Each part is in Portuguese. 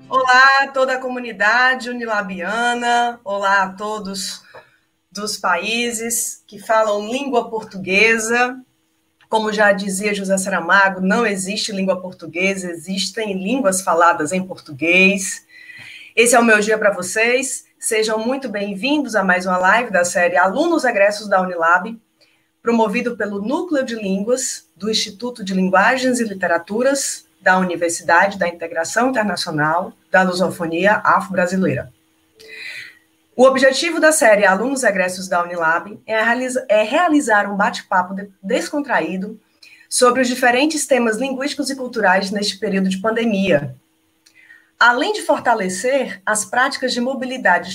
Olá a toda a comunidade unilabiana, olá a todos dos países que falam língua portuguesa. Como já dizia José Saramago, não existe língua portuguesa, existem línguas faladas em português. Esse é o meu dia para vocês. Sejam muito bem-vindos a mais uma live da série Alunos Egressos da Unilab, promovido pelo Núcleo de Línguas do Instituto de Linguagens e Literaturas da Universidade da Integração Internacional da Lusofonia Afro-Brasileira. O objetivo da série Alunos Egressos da Unilab é realizar um bate-papo descontraído sobre os diferentes temas linguísticos e culturais neste período de pandemia, além de fortalecer as práticas de mobilidade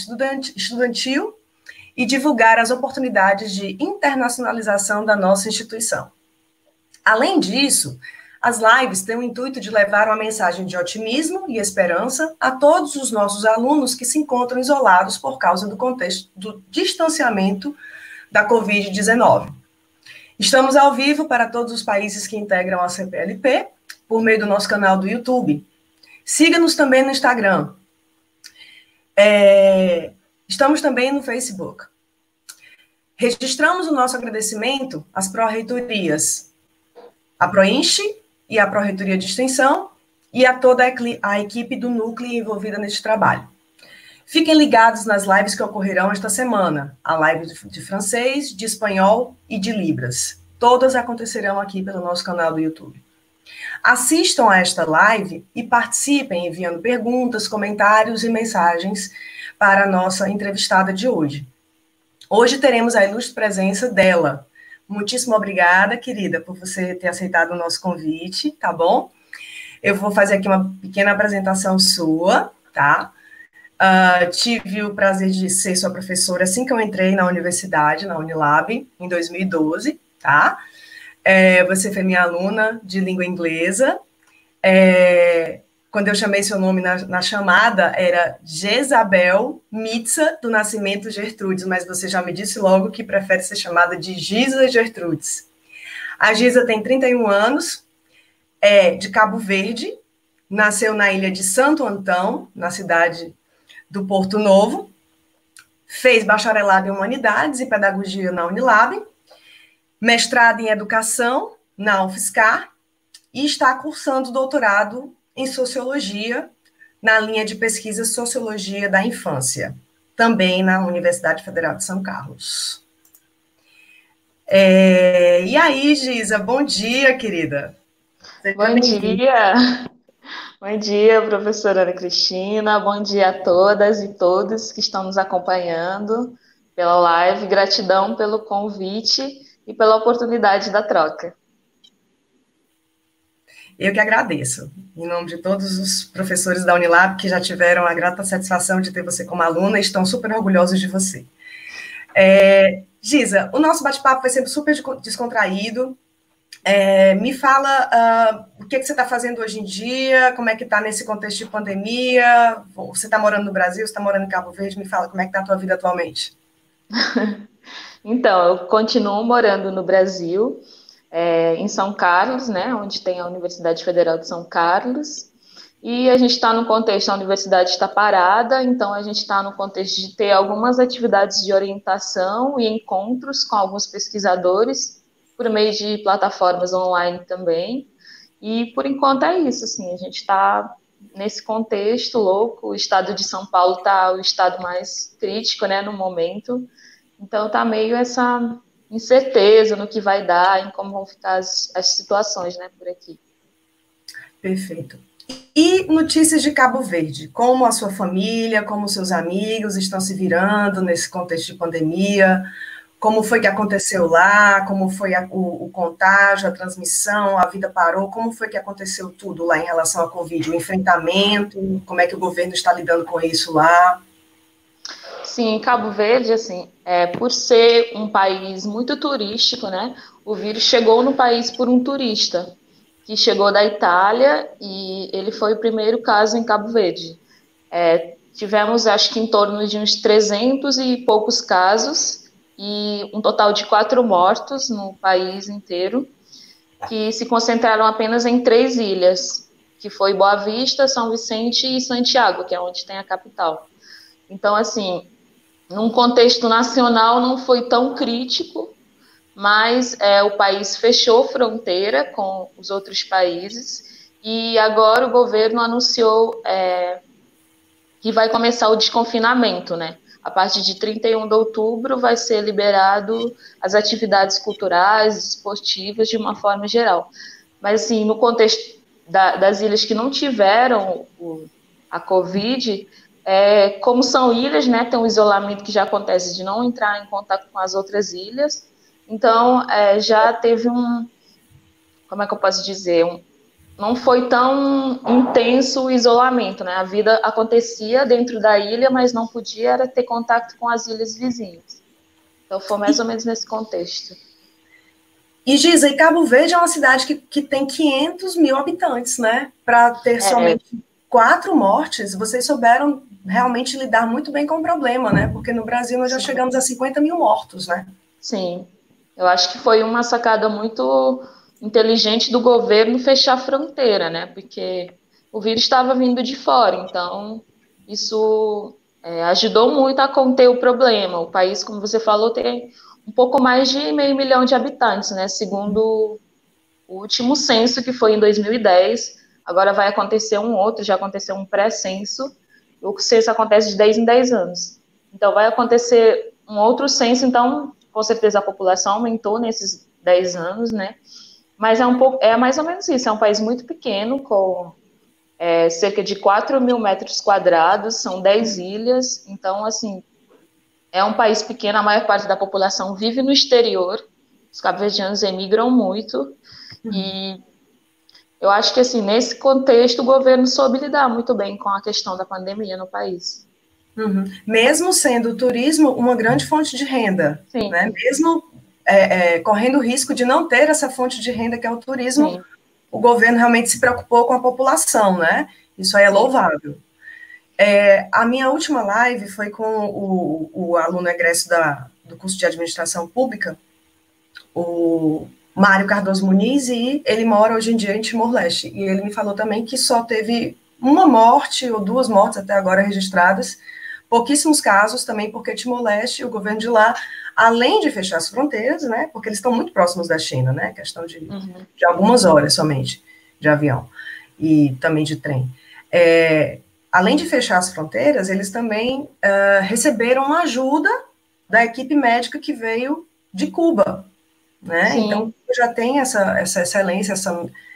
estudantil e divulgar as oportunidades de internacionalização da nossa instituição. Além disso, as lives têm o intuito de levar uma mensagem de otimismo e esperança a todos os nossos alunos que se encontram isolados por causa do contexto do distanciamento da Covid-19. Estamos ao vivo para todos os países que integram a CPLP, por meio do nosso canal do YouTube. Siga-nos também no Instagram. Estamos também no Facebook. Registramos o nosso agradecimento às pró-reitorias, a Proinche e a Pró-Reitoria de Extensão, e a toda a equipe do núcleo envolvida neste trabalho. Fiquem ligados nas lives que ocorrerão esta semana, a live de francês, de espanhol e de Libras. Todas acontecerão aqui pelo nosso canal do YouTube. Assistam a esta live e participem enviando perguntas, comentários e mensagens para a nossa entrevistada de hoje. Hoje teremos a ilustre presença dela. Muitíssimo obrigada, querida, por você ter aceitado o nosso convite, tá bom? Eu vou fazer aqui uma pequena apresentação sua, tá? Tive o prazer de ser sua professora assim que eu entrei na universidade, na Unilab, em 2012, tá? Você foi minha aluna de língua inglesa. Quando eu chamei seu nome na chamada, era Jezabel Mitza do Nascimento Gertrudes, mas você já me disse logo que prefere ser chamada de Giza Gertrudes. A Giza tem 31 anos, é de Cabo Verde, nasceu na ilha de Santo Antão, na cidade do Porto Novo, fez bacharelado em Humanidades e Pedagogia na Unilab, mestrado em Educação na UFSCar e está cursando doutorado em Sociologia, na linha de pesquisa Sociologia da Infância, também na Universidade Federal de São Carlos. E aí, Giza, bom dia, querida. Bom dia. Bom dia, professora Ana Cristina. Bom dia a todas e todos que estão nos acompanhando pela live. Gratidão pelo convite e pela oportunidade da troca. Eu que agradeço, em nome de todos os professores da Unilab que já tiveram a grata satisfação de ter você como aluna e estão super orgulhosos de você. Giza, o nosso bate-papo vai ser super descontraído. Me fala o que você está fazendo hoje em dia, como é que está nesse contexto de pandemia, você está morando no Brasil, você está morando em Cabo Verde, me fala como é que está a tua vida atualmente. Então, eu continuo morando no Brasil, em São Carlos, né, onde tem a Universidade Federal de São Carlos, e a gente está no contexto, a universidade está parada, então a gente está no contexto de ter algumas atividades de orientação e encontros com alguns pesquisadores, por meio de plataformas online também, e por enquanto é isso, assim, a gente está nesse contexto louco, o estado de São Paulo está o estado mais crítico, né, no momento, então está meio essa incerteza no que vai dar, em como vão ficar as situações, né, por aqui. Perfeito. E notícias de Cabo Verde? Como a sua família, como seus amigos estão se virando nesse contexto de pandemia? Como foi que aconteceu lá? Como foi o contágio, a transmissão, a vida parou? Como foi que aconteceu tudo lá em relação à Covid? O enfrentamento, como é que o governo está lidando com isso lá? Sim, Cabo Verde, assim, por ser um país muito turístico, né? O vírus chegou no país por um turista que chegou da Itália e ele foi o primeiro caso em Cabo Verde. Tivemos, acho que em torno de uns 300 e poucos casos e um total de 4 mortos no país inteiro, que se concentraram apenas em 3 ilhas, que foi Boa Vista, São Vicente e Santiago, que é onde tem a capital. Então, assim, num contexto nacional não foi tão crítico, mas o país fechou fronteira com os outros países e agora o governo anunciou que vai começar o desconfinamento, né? A partir de 31 de outubro vai ser liberado as atividades culturais, esportivas, de uma forma geral. Mas, assim, no contexto das ilhas que não tiveram a Covid, como são ilhas, né, tem um isolamento que já acontece de não entrar em contato com as outras ilhas, então já teve como é que eu posso dizer, não foi tão intenso o isolamento, né? A vida acontecia dentro da ilha, mas não podia ter contato com as ilhas vizinhas. Então foi mais ou menos nesse contexto. E Giza, e Cabo Verde é uma cidade que tem 500 mil habitantes, né? Para ter somente 4 mortes, vocês souberam realmente lidar muito bem com o problema, né? Porque no Brasil nós já chegamos a 50 mil mortos, né? Sim, eu acho que foi uma sacada muito inteligente do governo fechar a fronteira, né? Porque o vírus estava vindo de fora, então isso ajudou muito a conter o problema. O país, como você falou, tem um pouco mais de 500 mil de habitantes, né? Segundo o último censo, que foi em 2010. Agora vai acontecer um outro, já aconteceu um pré-censo. O censo acontece de 10 em 10 anos. Então vai acontecer um outro censo, então com certeza a população aumentou nesses 10 anos, né? Mas é mais ou menos isso, é um país muito pequeno, com cerca de 4 mil metros quadrados, são 10 ilhas, então, assim, é um país pequeno, a maior parte da população vive no exterior, os cabo-verdianos emigram muito, e eu acho que, assim, nesse contexto, o governo soube lidar muito bem com a questão da pandemia no país. Mesmo sendo o turismo uma grande fonte de renda, Sim. Né? Mesmo correndo o risco de não ter essa fonte de renda que é o turismo, sim, o governo realmente se preocupou com a população, né? Isso aí é louvável. A minha última live foi com o aluno egresso do curso de administração pública, o Mário Cardoso Muniz, e ele mora hoje em dia em Timor-Leste. E ele me falou também que só teve uma morte ou 2 mortes até agora registradas, pouquíssimos casos também, porque Timor-Leste, o governo de lá, além de fechar as fronteiras, né, porque eles estão muito próximos da China, né, questão de algumas horas somente de avião e também de trem. Além de fechar as fronteiras, eles também receberam uma ajuda da equipe médica que veio de Cuba, né? Então, já tem essa excelência,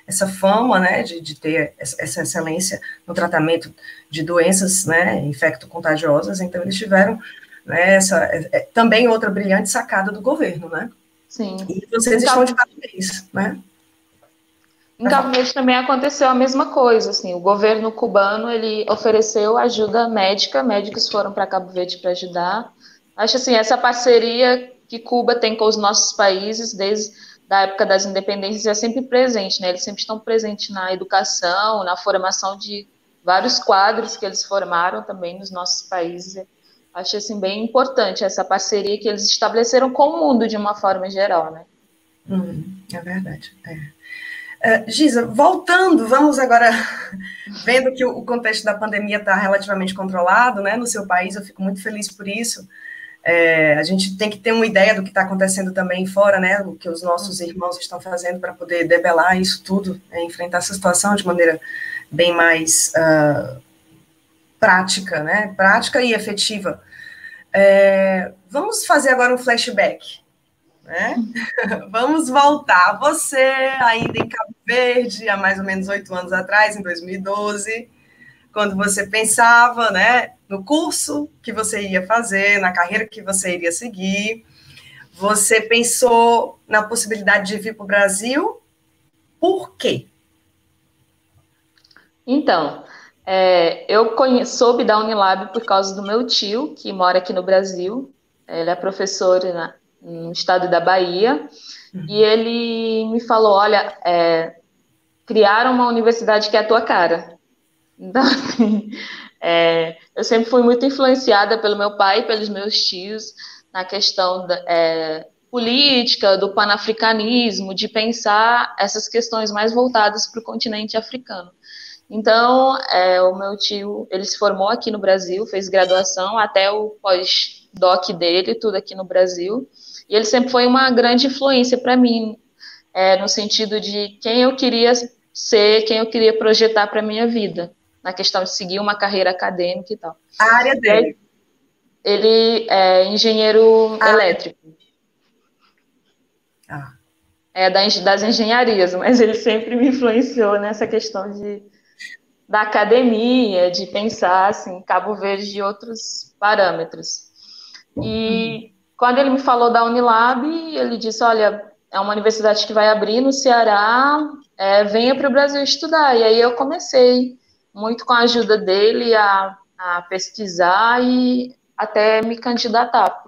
essa fama, né, de ter essa excelência no tratamento de doenças, né, infecto-contagiosas. Então, eles tiveram, né, também outra brilhante sacada do governo, né? Sim. E vocês estão de parabéns, né? Em Cabo Verde também aconteceu a mesma coisa, assim, o governo cubano, ele ofereceu ajuda médica, médicos foram para Cabo Verde para ajudar. Acho assim, essa parceria que Cuba tem com os nossos países, desde a época das independências, é sempre presente, né? Eles sempre estão presentes na educação, na formação de vários quadros que eles formaram também nos nossos países. Acho assim bem importante essa parceria que eles estabeleceram com o mundo de uma forma geral, né? É verdade, Giza, voltando, vamos agora, vendo que o contexto da pandemia está relativamente controlado, né, no seu país, eu fico muito feliz por isso. A gente tem que ter uma ideia do que está acontecendo também fora, né, o que os nossos irmãos estão fazendo para poder debelar isso tudo, enfrentar essa situação de maneira bem mais prática, né, prática e efetiva. Vamos fazer agora um flashback, né? Vamos voltar. Você, ainda em Cabo Verde, há mais ou menos 8 anos atrás, em 2012, quando você pensava, né, no curso que você ia fazer, na carreira que você iria seguir, você pensou na possibilidade de vir para o Brasil? Por quê? Então, eu soube da Unilab por causa do meu tio, que mora aqui no Brasil. Ele é professor no estado da Bahia. E ele me falou, olha, criaram uma universidade que é a tua cara. Então, assim, eu sempre fui muito influenciada pelo meu pai e pelos meus tios na questão política, do panafricanismo, de pensar essas questões mais voltadas para o continente africano. Então, o meu tio, ele se formou aqui no Brasil, fez graduação, até o pós-doc dele, tudo aqui no Brasil. E ele sempre foi uma grande influência para mim, no sentido de quem eu queria ser, quem eu queria projetar para a minha vida, na questão de seguir uma carreira acadêmica e tal. A área dele? Ele é engenheiro elétrico. Das engenharias, mas ele sempre me influenciou nessa questão da academia, de pensar assim, Cabo Verde de outros parâmetros. E quando ele me falou da Unilab, ele disse, olha, é uma universidade que vai abrir no Ceará, venha para o Brasil estudar. E aí eu comecei, muito com a ajuda dele, a pesquisar e até me candidatar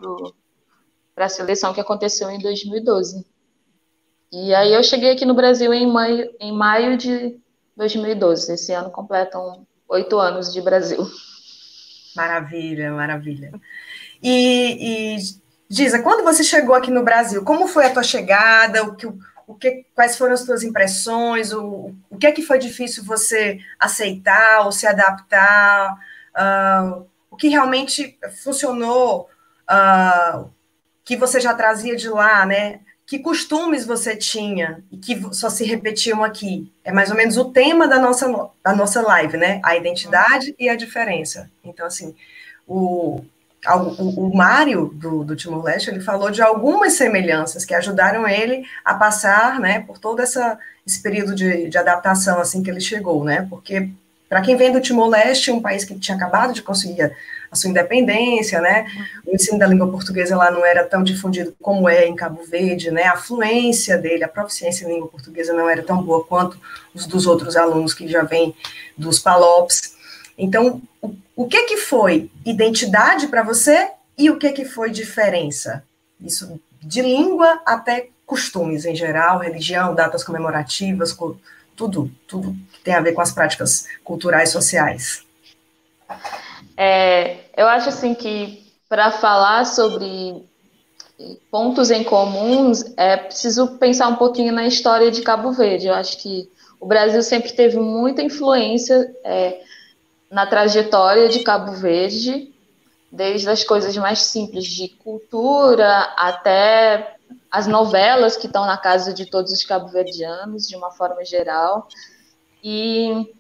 para a seleção que aconteceu em 2012. E aí eu cheguei aqui no Brasil em maio de 2012. Esse ano completam 8 anos de Brasil. Maravilha, maravilha. E Giza, quando você chegou aqui no Brasil, como foi a tua chegada? Quais foram as tuas impressões? O que é que foi difícil você aceitar ou se adaptar? O que realmente funcionou, que você já trazia de lá, né? Que costumes você tinha e que só se repetiam aqui? É mais ou menos o tema da nossa live, né? A identidade e a diferença. Então, assim, o Mário, do Timor-Leste, ele falou de algumas semelhanças que ajudaram ele a passar, né, por todo esse período de adaptação, assim que ele chegou, né? Porque, para quem vem do Timor-Leste, um país que tinha acabado de conseguir a sua independência, né? O ensino da língua portuguesa lá não era tão difundido como é em Cabo Verde, né? A fluência dele, a proficiência em língua portuguesa não era tão boa quanto os dos outros alunos que já vêm dos PALOPs. Então, o que foi identidade para você e o que foi diferença? Isso de língua até costumes em geral, religião, datas comemorativas, tudo que tem a ver com as práticas culturais sociais. Eu acho assim que para falar sobre pontos em comuns, é preciso pensar um pouquinho na história de Cabo Verde. Eu acho que o Brasil sempre teve muita influência na trajetória de Cabo Verde, desde as coisas mais simples de cultura até as novelas que estão na casa de todos os cabo-verdianos, de uma forma geral. E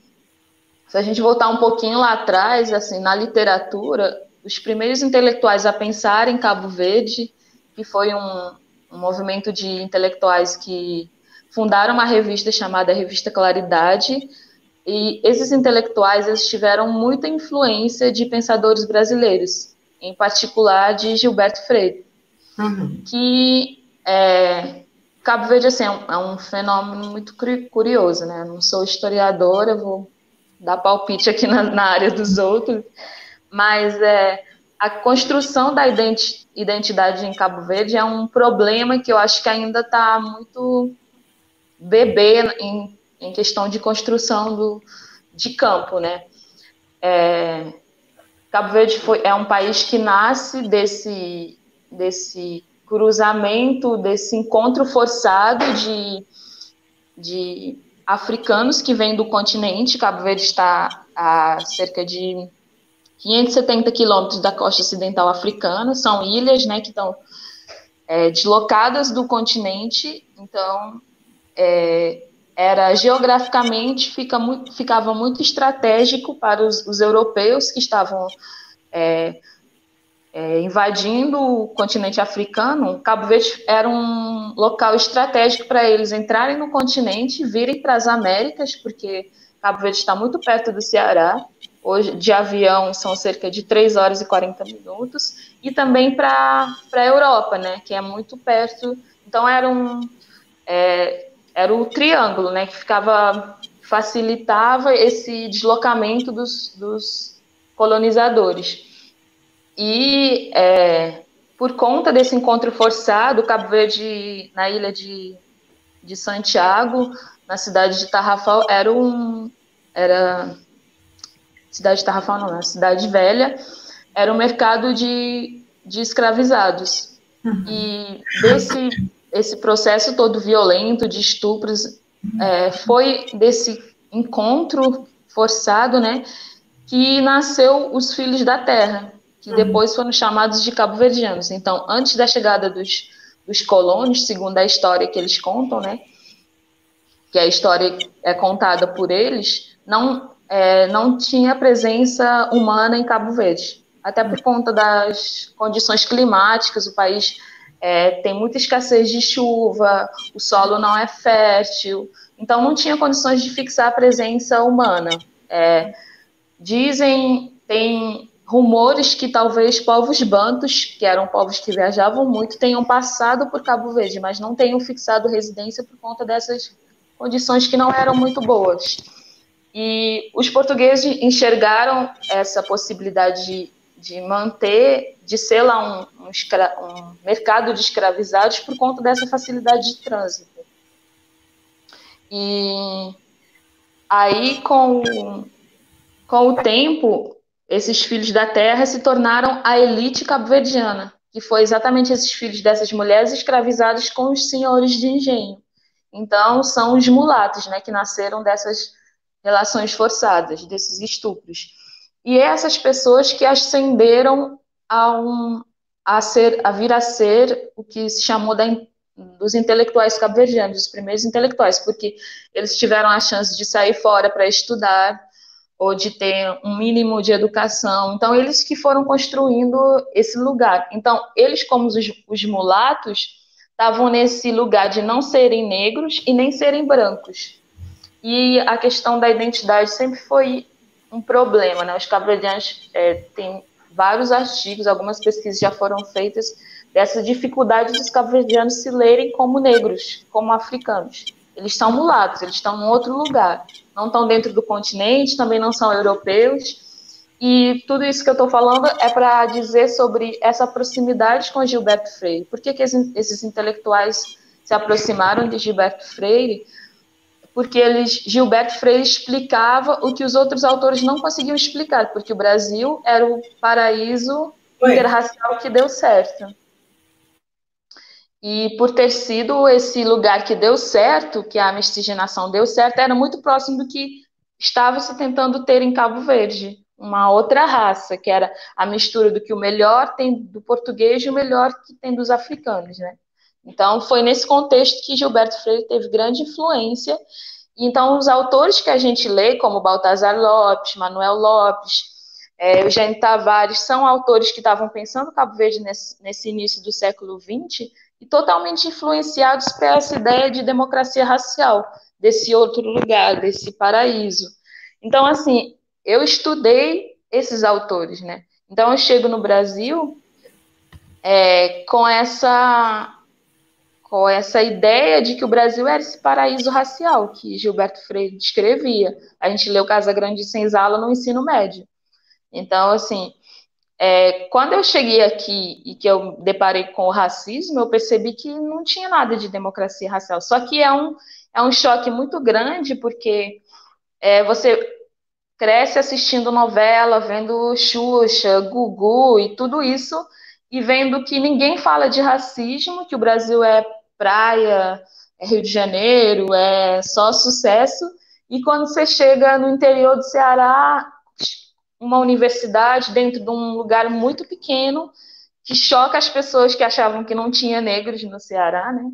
se a gente voltar um pouquinho lá atrás, assim, na literatura, os primeiros intelectuais a pensar em Cabo Verde, que foi um movimento de intelectuais que fundaram uma revista chamada Revista Claridade, e esses intelectuais eles tiveram muita influência de pensadores brasileiros, em particular de Gilberto Freire, que Cabo Verde assim, é um fenômeno muito curioso, né? Eu não sou historiadora, vou dar palpite aqui na área dos outros, mas a construção da identidade em Cabo Verde é um problema que eu acho que ainda está muito bebê em questão de construção de campo, né? Cabo Verde é um país que nasce desse cruzamento, desse encontro forçado de africanos que vêm do continente. Cabo Verde está a cerca de 570 quilômetros da costa ocidental africana, são ilhas, né, que estão deslocadas do continente, então era geograficamente ficava muito estratégico para os europeus que estavam invadindo o continente africano. Cabo Verde era um local estratégico para eles entrarem no continente, virem para as Américas, porque Cabo Verde está muito perto do Ceará. Hoje, de avião, são cerca de 3 horas e 40 minutos, e também para a Europa, né, que é muito perto. Então, era o triângulo, né, que facilitava esse deslocamento dos colonizadores. E, por conta desse encontro forçado, Cabo Verde, na ilha de Santiago, na cidade de Tarrafal, cidade de Tarrafal não, na Cidade Velha, era um mercado de escravizados. E esse processo todo violento de estupros foi desse encontro forçado, né, que nasceu os Filhos da Terra, que depois foram chamados de cabo-verdianos. Então, antes da chegada dos colonos, segundo a história que eles contam, né, que a história é contada por eles, não tinha presença humana em Cabo Verde. Até por conta das condições climáticas, o país tem muita escassez de chuva, o solo não é fértil, então não tinha condições de fixar a presença humana. Tem rumores que talvez povos bantus, que eram povos que viajavam muito, tenham passado por Cabo Verde, mas não tenham fixado residência por conta dessas condições que não eram muito boas. E os portugueses enxergaram essa possibilidade de manter, de ser lá um mercado de escravizados por conta dessa facilidade de trânsito. E aí, com o tempo, esses filhos da terra se tornaram a elite cabo-verdiana, que foi exatamente esses filhos dessas mulheres escravizados com os senhores de engenho. Então, são os mulatos, né, que nasceram dessas relações forçadas, desses estupros. E essas pessoas que ascenderam a vir a ser o que se chamou dos intelectuais cabo-verdianos, os primeiros intelectuais, porque eles tiveram a chance de sair fora para estudar, ou de ter um mínimo de educação. Então, eles que foram construindo esse lugar. Então, eles, como os mulatos, estavam nesse lugar de não serem negros e nem serem brancos. E a questão da identidade sempre foi um problema, né? Os cabo-verdianos têm vários artigos, algumas pesquisas já foram feitas dessa dificuldade dos cabo-verdianos se lerem como negros, como africanos. Eles são mulatos, eles estão em outro lugar. Não estão dentro do continente, também não são europeus. E tudo isso que eu estou falando é para dizer sobre essa proximidade com Gilberto Freire. Por que esses intelectuais se aproximaram de Gilberto Freire? Porque Gilberto Freire explicava o que os outros autores não conseguiam explicar, porque o Brasil era o paraíso interracial que deu certo. E por ter sido esse lugar que deu certo, que a miscigenação deu certo, era muito próximo do que estava se tentando ter em Cabo Verde, uma outra raça, que era a mistura do que o melhor tem do português e o melhor que tem dos africanos, né? Então, foi nesse contexto que Gilberto Freire teve grande influência. Então, os autores que a gente lê, como Baltazar Lopes, Manuel Lopes, Eugênio Tavares, são autores que estavam pensando Cabo Verde nesse início do século XX e totalmente influenciados por essa ideia de democracia racial, desse outro lugar, desse paraíso. Então, assim, eu estudei esses autores, né? Então, eu chego no Brasil com essa ideia de que o Brasil era esse paraíso racial que Gilberto Freire descrevia. A gente leu Casa Grande de Senzala no ensino médio. Então, assim, quando eu cheguei aqui e que eu deparei com o racismo, eu percebi que não tinha nada de democracia racial. Só que é um choque muito grande, porque você cresce assistindo novela, vendo Xuxa, Gugu e tudo isso, e vendo que ninguém fala de racismo, que o Brasil é praia, é Rio de Janeiro, é só sucesso, e quando você chega no interior do Ceará, uma universidade dentro de um lugar muito pequeno, que choca as pessoas que achavam que não tinha negros no Ceará, né?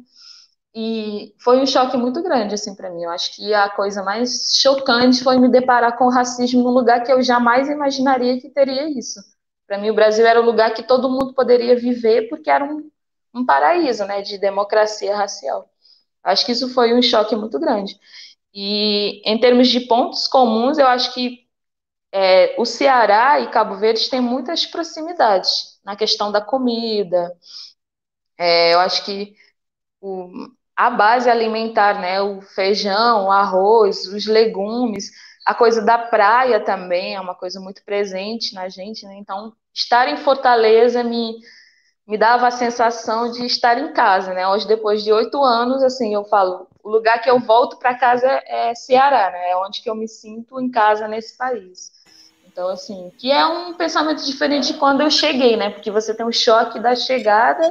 E foi um choque muito grande, assim, para mim. Eu acho que a coisa mais chocante foi me deparar com o racismo num lugar que eu jamais imaginaria que teria isso. Para mim, o Brasil era o lugar que todo mundo poderia viver, porque era um paraíso, né, de democracia racial. Acho que isso foi um choque muito grande. E, em termos de pontos comuns, eu acho que o Ceará e Cabo Verde têm muitas proximidades na questão da comida. Eu acho que a base alimentar, né? O feijão, o arroz, os legumes, a coisa da praia também é uma coisa muito presente na gente, né? Então, estar em Fortaleza me dava a sensação de estar em casa, né? Hoje, depois de 8 anos, assim, eu falo, o lugar que eu volto para casa é Ceará, né? É onde que eu me sinto em casa nesse país. Então, assim, que é um pensamento diferente de quando eu cheguei, né? Porque você tem o choque da chegada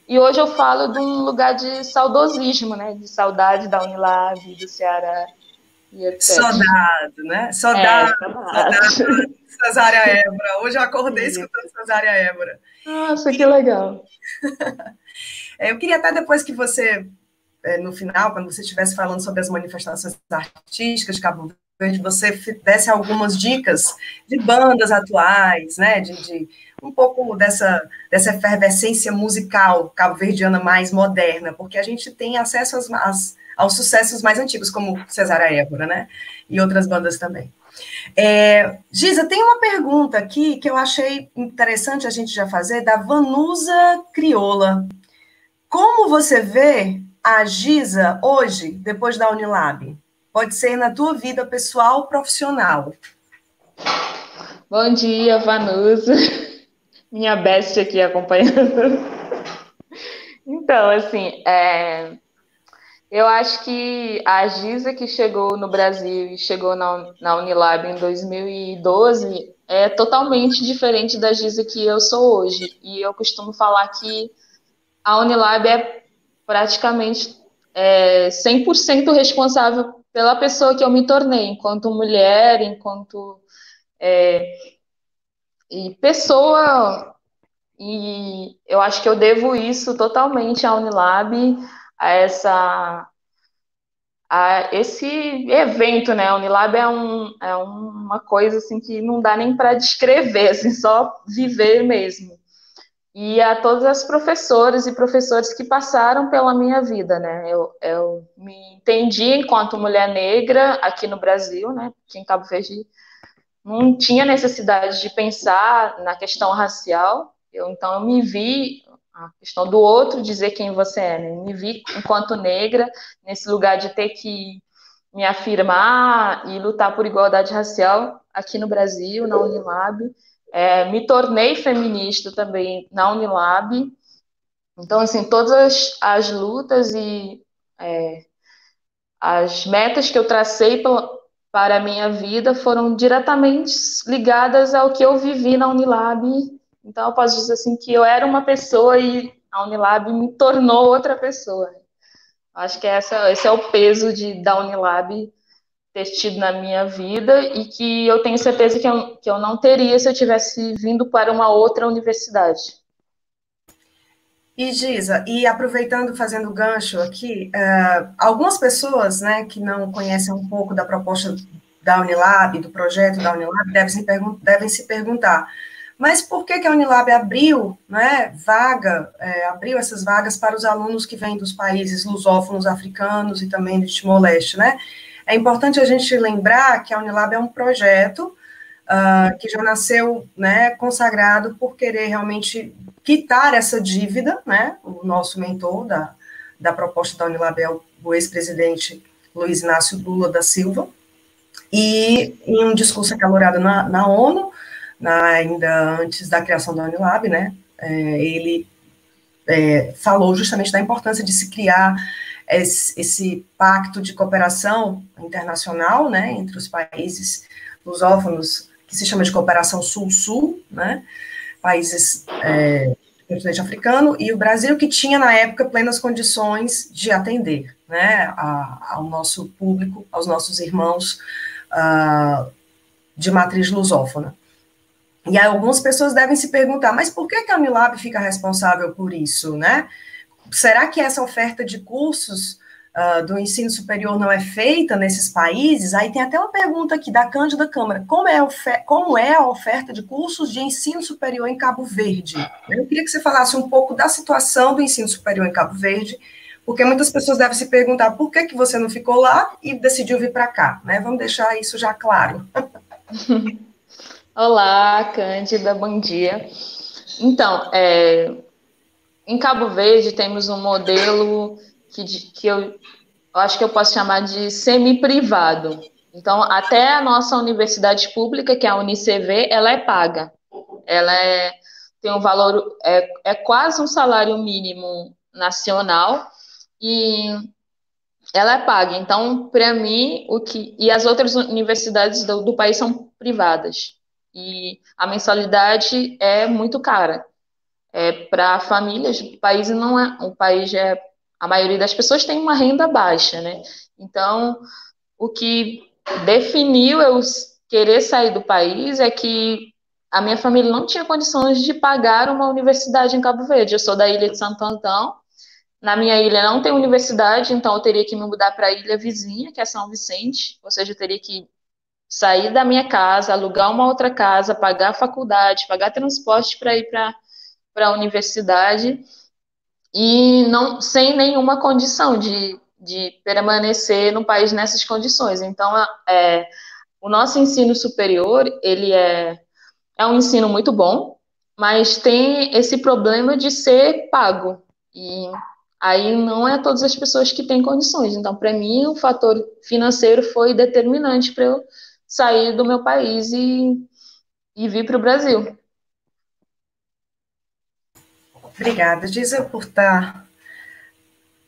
e hoje eu falo de um lugar de saudosismo, né? De saudade da Unilab, do Ceará. e etc. Sodado, né? É, Sodado, sodado, saudade. Cesária Évora. Hoje eu acordei Sim. escutando Cesária Évora. Nossa, que legal. Eu queria até depois que você, no final, quando você estivesse falando sobre as manifestações artísticas de Cabo Verde, você desse algumas dicas de bandas atuais, né? De um pouco dessa efervescência musical cabo-verdiana mais moderna, porque a gente tem acesso aos sucessos mais antigos, como Cesária Évora, né? E outras bandas também. Giza, tem uma pergunta aqui que eu achei interessante a gente já fazer, da Vanusa Crioula. Como você vê a Giza hoje, depois da Unilab? Pode ser na tua vida pessoal ou profissional. Bom dia, Vanusa, minha bestia aqui acompanhando. Então, assim, eu acho que a Giza que chegou no Brasil e chegou na Unilab em 2012 é totalmente diferente da Giza que eu sou hoje. E eu costumo falar que a Unilab é praticamente 100% responsável pela pessoa que eu me tornei, enquanto mulher, enquanto e pessoa. E eu acho que eu devo isso totalmente à Unilab, a esse evento, né? A Unilab é uma coisa assim que não dá nem para descrever, assim, só viver mesmo. E a todas as professoras e professores que passaram pela minha vida, né? Eu me entendi enquanto mulher negra aqui no Brasil, né? Aqui em Cabo Verde não tinha necessidade de pensar na questão racial. Então eu me vi a questão do outro dizer quem você é, né? Eu me vi enquanto negra nesse lugar de ter que me afirmar e lutar por igualdade racial aqui no Brasil, na Unilab. Me tornei feminista também na Unilab. Então, assim, todas as lutas e as metas que eu tracei para a minha vida foram diretamente ligadas ao que eu vivi na Unilab. Então, eu posso dizer assim que eu era uma pessoa e a Unilab me tornou outra pessoa. Acho que esse é o peso da Unilab ter tido na minha vida e que eu tenho certeza que eu não teria se eu tivesse vindo para uma outra universidade. E Giza, e aproveitando, fazendo gancho aqui, algumas pessoas, né, que não conhecem um pouco da proposta da Unilab, do projeto da Unilab, devem se perguntar, mas por que a Unilab abriu, né, abriu essas vagas para os alunos que vêm dos países lusófonos, africanos e também do Timor-Leste, né? É importante a gente lembrar que a Unilab é um projeto que já nasceu, né, consagrado por querer realmente quitar essa dívida, né? O nosso mentor da proposta da Unilab é o ex-presidente Luiz Inácio Lula da Silva, e em um discurso acalorado na ONU, ainda antes da criação da Unilab, né, ele falou justamente da importância de se criar esse pacto de cooperação internacional, né, entre os países lusófonos, que se chama de cooperação Sul-Sul, né, países do continente africano, e o Brasil, que tinha, na época, plenas condições de atender, né, ao nosso público, aos nossos irmãos de matriz lusófona. E aí, algumas pessoas devem se perguntar, mas por que a Unilab fica responsável por isso, né? Será que essa oferta de cursos do ensino superior não é feita nesses países? Aí tem até uma pergunta aqui da Cândida Câmara, como é a oferta de cursos de ensino superior em Cabo Verde? Eu queria que você falasse um pouco da situação do ensino superior em Cabo Verde, porque muitas pessoas devem se perguntar por que você não ficou lá e decidiu vir para cá, né? Vamos deixar isso já claro. Olá, Cândida, bom dia. Então, em Cabo Verde temos um modelo que eu acho que eu posso chamar de semi-privado. Então, até a nossa universidade pública, que é a UniCV, ela é paga. Ela tem um valor, é quase um salário mínimo nacional e ela é paga. Então, para mim, e as outras universidades do país são privadas. E a mensalidade é muito cara. Para famílias, o país a maioria das pessoas tem uma renda baixa, né? Então, o que definiu eu querer sair do país é que a minha família não tinha condições de pagar uma universidade em Cabo Verde. Eu sou da ilha de Santo Antão. Na minha ilha não tem universidade, então eu teria que me mudar para a ilha vizinha, que é São Vicente. Ou seja, eu teria que sair da minha casa, alugar uma outra casa, pagar a faculdade, pagar transporte para ir para a universidade e não sem nenhuma condição de permanecer no país nessas condições. Então, o nosso ensino superior, ele é um ensino muito bom, mas tem esse problema de ser pago. E aí não é todas as pessoas que têm condições. Então, para mim, o fator financeiro foi determinante para eu sair do meu país e vir para o Brasil. Obrigada, Gisele, por estar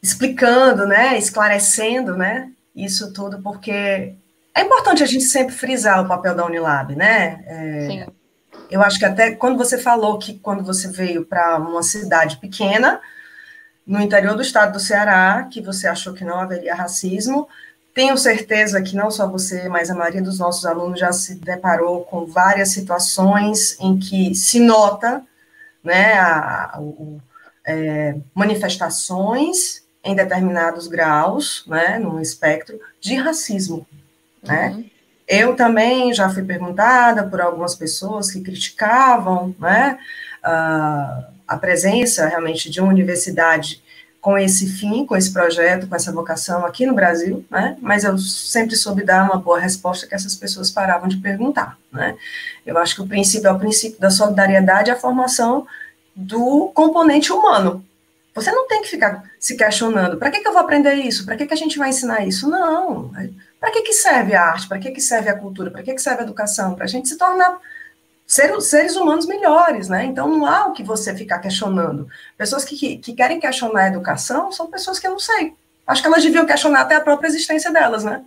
explicando, né, esclarecendo, né, isso tudo, porque é importante a gente sempre frisar o papel da Unilab, né? Sim. Eu acho que até quando você falou que quando você veio para uma cidade pequena, no interior do estado do Ceará, que você achou que não haveria racismo, tenho certeza que não só você, mas a maioria dos nossos alunos já se deparou com várias situações em que se nota, né, manifestações em determinados graus, né, no espectro de racismo, né? Uhum. Eu também já fui perguntada por algumas pessoas que criticavam, né, a presença realmente de uma universidade com esse fim, com esse projeto, com essa vocação aqui no Brasil, né, mas eu sempre soube dar uma boa resposta que essas pessoas paravam de perguntar, né. Eu acho que o princípio é o princípio da solidariedade e a formação do componente humano. Você não tem que ficar se questionando, para que eu vou aprender isso? Para que a gente vai ensinar isso? Não. Para que serve a arte? Para que serve a cultura? Para que serve a educação? Para a gente se tornar seres humanos melhores, né? Então não há o que você ficar questionando. Pessoas que querem questionar a educação são pessoas que eu não sei. Acho que elas deviam questionar até a própria existência delas, né?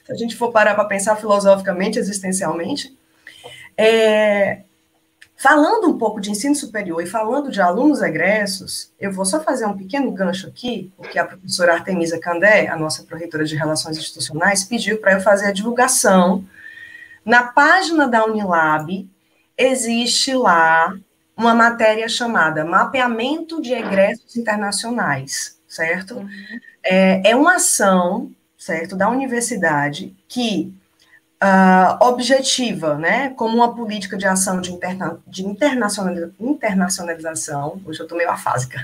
Se a gente for parar para pensar filosoficamente, existencialmente. Falando um pouco de ensino superior e falando de alunos egressos, eu vou só fazer um pequeno gancho aqui, porque a professora Artemisa Candé, a nossa pró-reitora de Relações Institucionais, pediu para eu fazer a divulgação. Na página da Unilab, existe lá uma matéria chamada Mapeamento de Egressos Internacionais, certo? Uhum. É uma ação, certo, da universidade que objetiva, né, como uma política de ação de internacionalização, hoje eu estou meio afásica,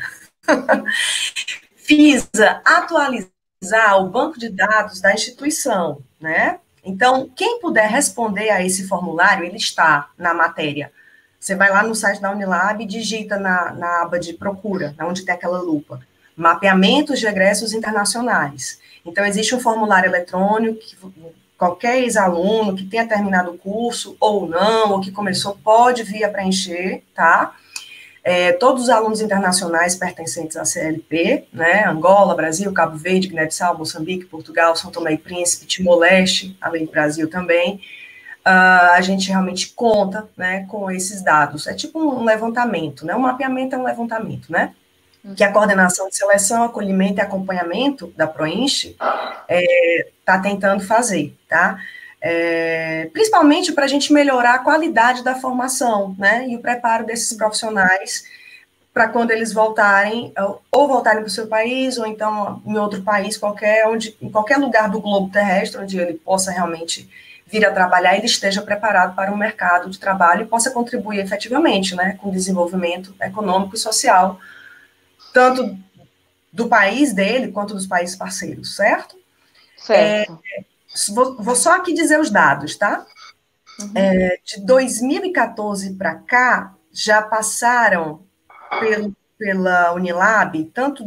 visa atualizar o banco de dados da instituição, né? Então, quem puder responder a esse formulário, ele está na matéria. Você vai lá no site da Unilab e digita na aba de procura, onde tem aquela lupa, mapeamentos de egressos internacionais. Então, existe um formulário eletrônico que qualquer ex-aluno que tenha terminado o curso ou não, ou que começou, pode vir a preencher, tá? Todos os alunos internacionais pertencentes à CLP, né, Angola, Brasil, Cabo Verde, Guiné-Bissau, Moçambique, Portugal, São Tomé e Príncipe, Timor-Leste, além do Brasil também, a gente realmente conta, né, com esses dados. É tipo um levantamento, né, um mapeamento é um levantamento, né, que a coordenação de seleção, acolhimento e acompanhamento da Proinst está tentando fazer, tá? Principalmente para a gente melhorar a qualidade da formação, né, e o preparo desses profissionais para quando eles voltarem, ou voltarem para o seu país, ou então em outro país qualquer, em qualquer lugar do globo terrestre, onde ele possa realmente vir a trabalhar, ele esteja preparado para um mercado de trabalho e possa contribuir efetivamente, né, com o desenvolvimento econômico e social, tanto do país dele, quanto dos países parceiros, certo? Certo. Vou só aqui dizer os dados, tá? Uhum. De 2014 para cá, já passaram pela Unilab, tanto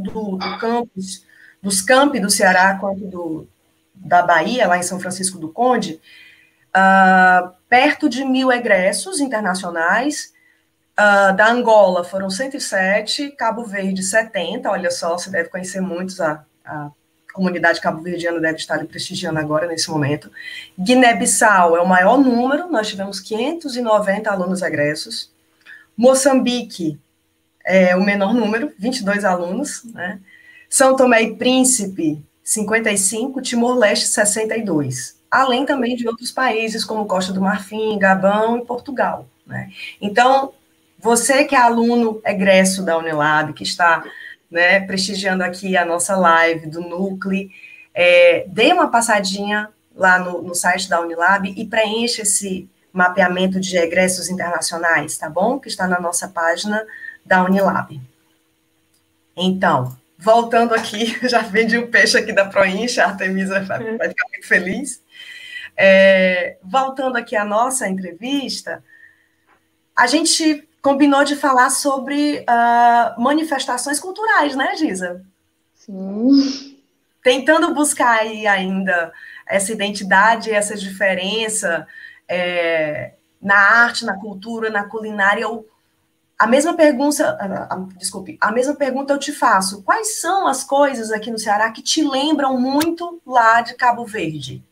dos campi do Ceará, quanto da Bahia, lá em São Francisco do Conde, perto de 1.000 egressos internacionais. Da Angola foram 107, Cabo Verde 70, olha só, você deve conhecer muitos, a comunidade cabo-verdiana deve estar lhe prestigiando agora, nesse momento. Guiné-Bissau é o maior número, nós tivemos 590 alunos egressos. Moçambique é o menor número, 22 alunos, né? São Tomé e Príncipe, 55, Timor-Leste 62, além também de outros países como Costa do Marfim, Gabão e Portugal, né? Então, você que é aluno egresso da Unilab, que está, né, prestigiando aqui a nossa live do Núcleo, dê uma passadinha lá no site da Unilab e preencha esse mapeamento de egressos internacionais, tá bom? Que está na nossa página da Unilab. Então, voltando aqui, já vendi o peixe aqui da Proincha, a Artemisa vai ficar muito feliz. Voltando aqui à nossa entrevista, a gente combinou de falar sobre manifestações culturais, né, Giza? Sim. Tentando buscar aí ainda essa identidade, essa diferença na arte, na cultura, na culinária. A mesma pergunta eu te faço. Quais são as coisas aqui no Ceará que te lembram muito lá de Cabo Verde?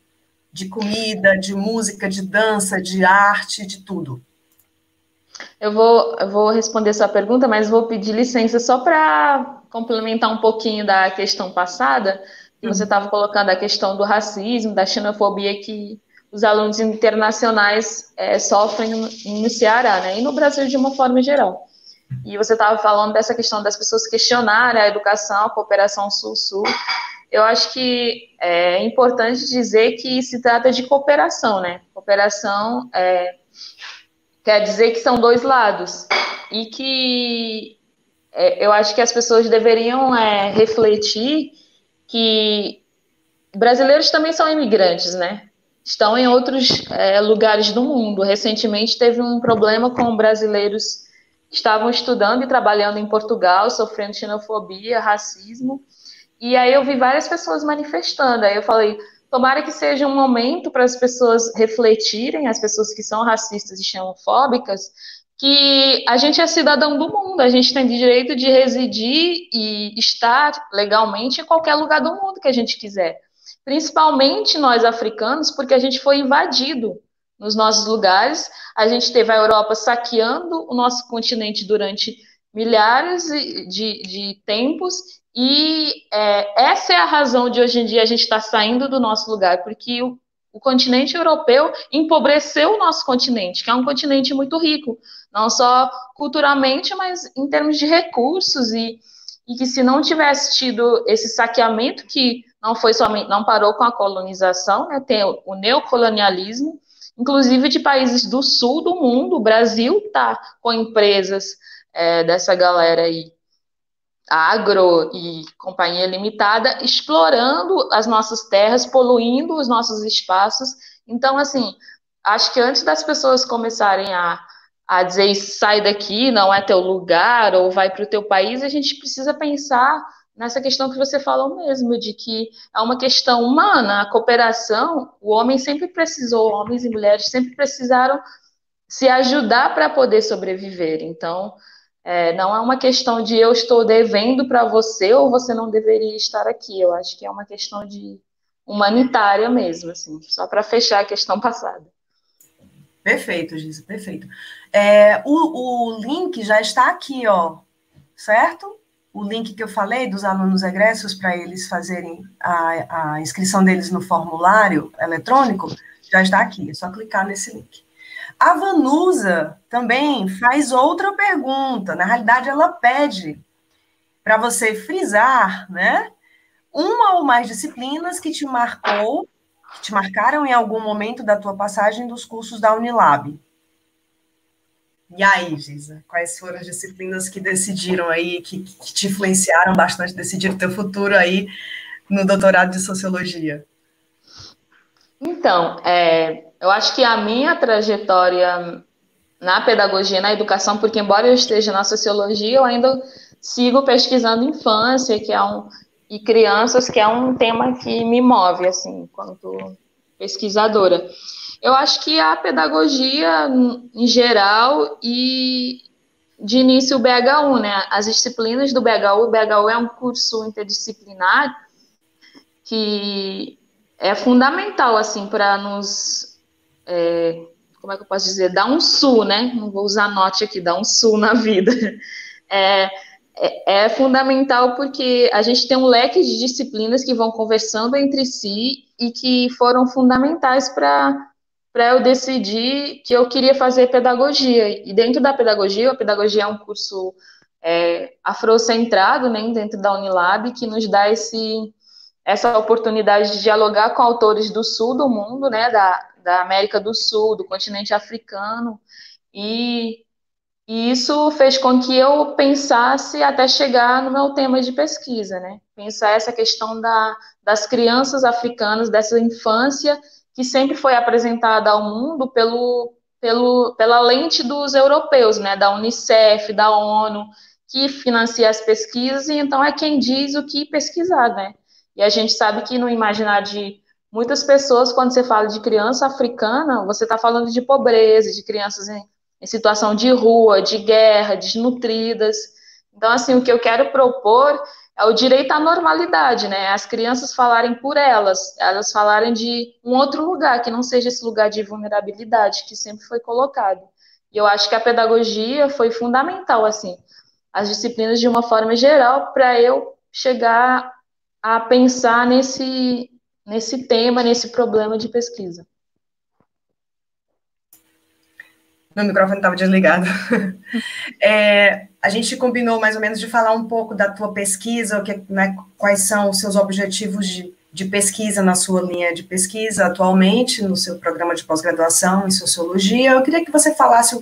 De comida, de música, de dança, de arte, de tudo. Eu vou responder essa pergunta, mas vou pedir licença só para complementar um pouquinho da questão passada, que você estava colocando a questão do racismo, da xenofobia que os alunos internacionais sofrem no Ceará, né? E no Brasil de uma forma geral. E você estava falando dessa questão das pessoas questionarem a educação, a cooperação Sul-Sul. Eu acho que é importante dizer que se trata de cooperação, né? Cooperação quer dizer que são dois lados. E que eu acho que as pessoas deveriam refletir que brasileiros também são imigrantes, né? Estão em outros lugares do mundo. Recentemente teve um problema com brasileiros que estavam estudando e trabalhando em Portugal, sofrendo xenofobia, racismo. E aí eu vi várias pessoas manifestando. Aí eu falei, tomara que seja um momento para as pessoas refletirem, as pessoas que são racistas e xenofóbicas, que a gente é cidadão do mundo, a gente tem direito de residir e estar legalmente em qualquer lugar do mundo que a gente quiser. Principalmente nós africanos, porque a gente foi invadido nos nossos lugares, a gente teve a Europa saqueando o nosso continente durante milhares de tempos, e essa é a razão de hoje em dia a gente estar saindo do nosso lugar, porque o continente europeu empobreceu o nosso continente, que é um continente muito rico, não só culturalmente, mas em termos de recursos, e que se não tivesse tido esse saqueamento, que não foi somente, não parou com a colonização, né, tem o neocolonialismo, inclusive de países do sul do mundo, o Brasil está com empresas dessa galera aí, agro e companhia limitada, explorando as nossas terras, poluindo os nossos espaços. Então, assim, acho que antes das pessoas começarem a dizer sai daqui, não é teu lugar, ou vai para o teu país, a gente precisa pensar nessa questão que você falou mesmo, de que é uma questão humana, a cooperação, o homem sempre precisou, homens e mulheres sempre precisaram se ajudar para poder sobreviver. Então, não é uma questão de eu estou devendo para você ou você não deveria estar aqui. Eu acho que é uma questão de humanitária mesmo, assim, só para fechar a questão passada. Perfeito, Giza, perfeito. O link já está aqui, ó, certo? O link que eu falei dos alunos egressos para eles fazerem a inscrição deles no formulário eletrônico, já está aqui, é só clicar nesse link. A Vanusa também faz outra pergunta. Na realidade, ela pede para você frisar, né, uma ou mais disciplinas que te marcaram em algum momento da tua passagem dos cursos da Unilab. E aí, Giza, quais foram as disciplinas que decidiram aí, que te influenciaram bastante, decidiram o teu futuro aí no doutorado de Sociologia? Então, eu acho que a minha trajetória na pedagogia, na educação, porque embora eu esteja na sociologia, eu ainda sigo pesquisando infância, e crianças, que é um tema que me move, assim, enquanto pesquisadora. Eu acho que a pedagogia, em geral, e de início o BHU, né? As disciplinas do BHU, o BHU é um curso interdisciplinar que é fundamental, assim, para nos, como é que eu posso dizer, dar um sul, né? Não vou usar norte aqui, dar um sul na vida. É fundamental porque a gente tem um leque de disciplinas que vão conversando entre si e que foram fundamentais para eu decidir que eu queria fazer pedagogia. E dentro da pedagogia, a pedagogia é um curso afrocentrado, né, dentro da Unilab, que nos dá essa oportunidade de dialogar com autores do sul do mundo, né, da América do Sul, do continente africano, e e isso fez com que eu pensasse até chegar no meu tema de pesquisa, né? Pensar essa questão das crianças africanas, dessa infância que sempre foi apresentada ao mundo pela lente dos europeus, né? Da Unicef, da ONU, que financia as pesquisas, e então é quem diz o que pesquisar, né? E a gente sabe que no imaginário de muitas pessoas, quando você fala de criança africana, você está falando de pobreza, de crianças em situação de rua, de guerra, desnutridas. Então, assim, o que eu quero propor é o direito à normalidade, né? As crianças falarem por elas falarem de um outro lugar, que não seja esse lugar de vulnerabilidade que sempre foi colocado. E eu acho que a pedagogia foi fundamental, assim, as disciplinas de uma forma geral, para eu chegar a pensar nesse tema, nesse problema de pesquisa. Meu microfone estava desligado. A gente combinou mais ou menos de falar um pouco da tua pesquisa, né, quais são os seus objetivos de pesquisa na sua linha de pesquisa atualmente, no seu programa de pós-graduação em Sociologia. Eu queria que você falasse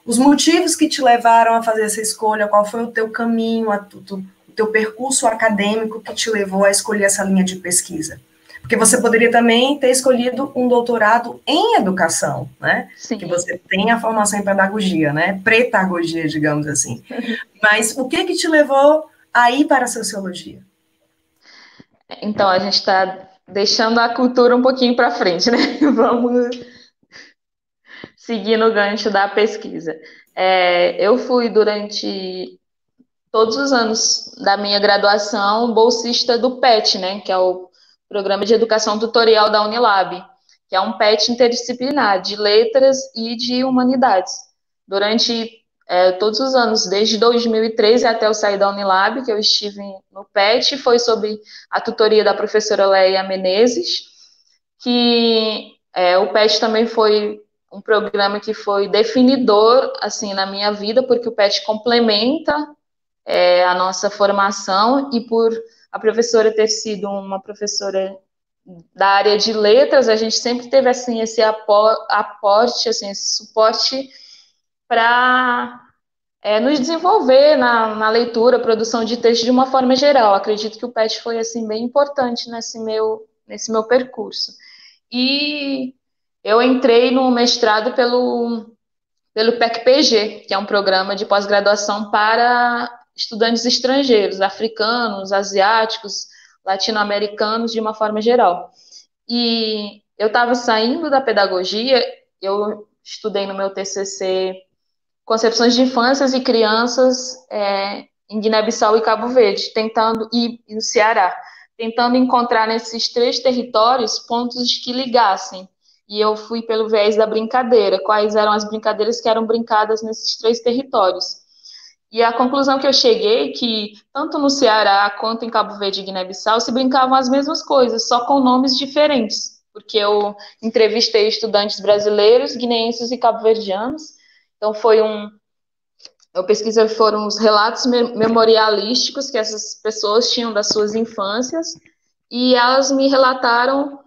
os motivos que te levaram a fazer essa escolha, qual foi o teu caminho, o teu percurso acadêmico que te levou a escolher essa linha de pesquisa. Porque você poderia também ter escolhido um doutorado em educação, né? Sim. Que você tem a formação em pedagogia, né? Pretagogia, digamos assim. Mas o que te levou a ir para a sociologia? Então, a gente está deixando a cultura um pouquinho para frente, né? Vamos seguir no gancho da pesquisa. Eu fui, durante todos os anos da minha graduação, bolsista do PET, né? Que é o Programa de Educação Tutorial da Unilab, que é um PET interdisciplinar de letras e de humanidades. Durante todos os anos, desde 2013 até eu sair da Unilab, que eu estive no PET, foi sob a tutoria da professora Leia Menezes, que o PET também foi um programa que foi definidor, assim, na minha vida, porque o PET complementa a nossa formação, e por a professora ter sido uma professora da área de letras, a gente sempre teve, assim, esse aporte, assim, esse suporte para nos desenvolver na leitura, produção de texto de uma forma geral. Acredito que o PET foi, assim, bem importante nesse meu percurso. E eu entrei no mestrado pelo PEC-PG, que é um programa de pós-graduação para estudantes estrangeiros, africanos, asiáticos, latino-americanos, de uma forma geral. E eu estava saindo da pedagogia, eu estudei no meu TCC Concepções de Infâncias e Crianças em Guiné-Bissau e Cabo Verde, e no Ceará, tentando encontrar nesses três territórios pontos que ligassem. E eu fui pelo viés da brincadeira, quais eram as brincadeiras que eram brincadas nesses três territórios. E a conclusão que eu cheguei é que, tanto no Ceará quanto em Cabo Verde e Guiné-Bissau, se brincavam as mesmas coisas, só com nomes diferentes, porque eu entrevistei estudantes brasileiros, guineenses e cabo-verdianos. Então eu pesquisei, foram os relatos memorialísticos que essas pessoas tinham das suas infâncias, e elas me relataram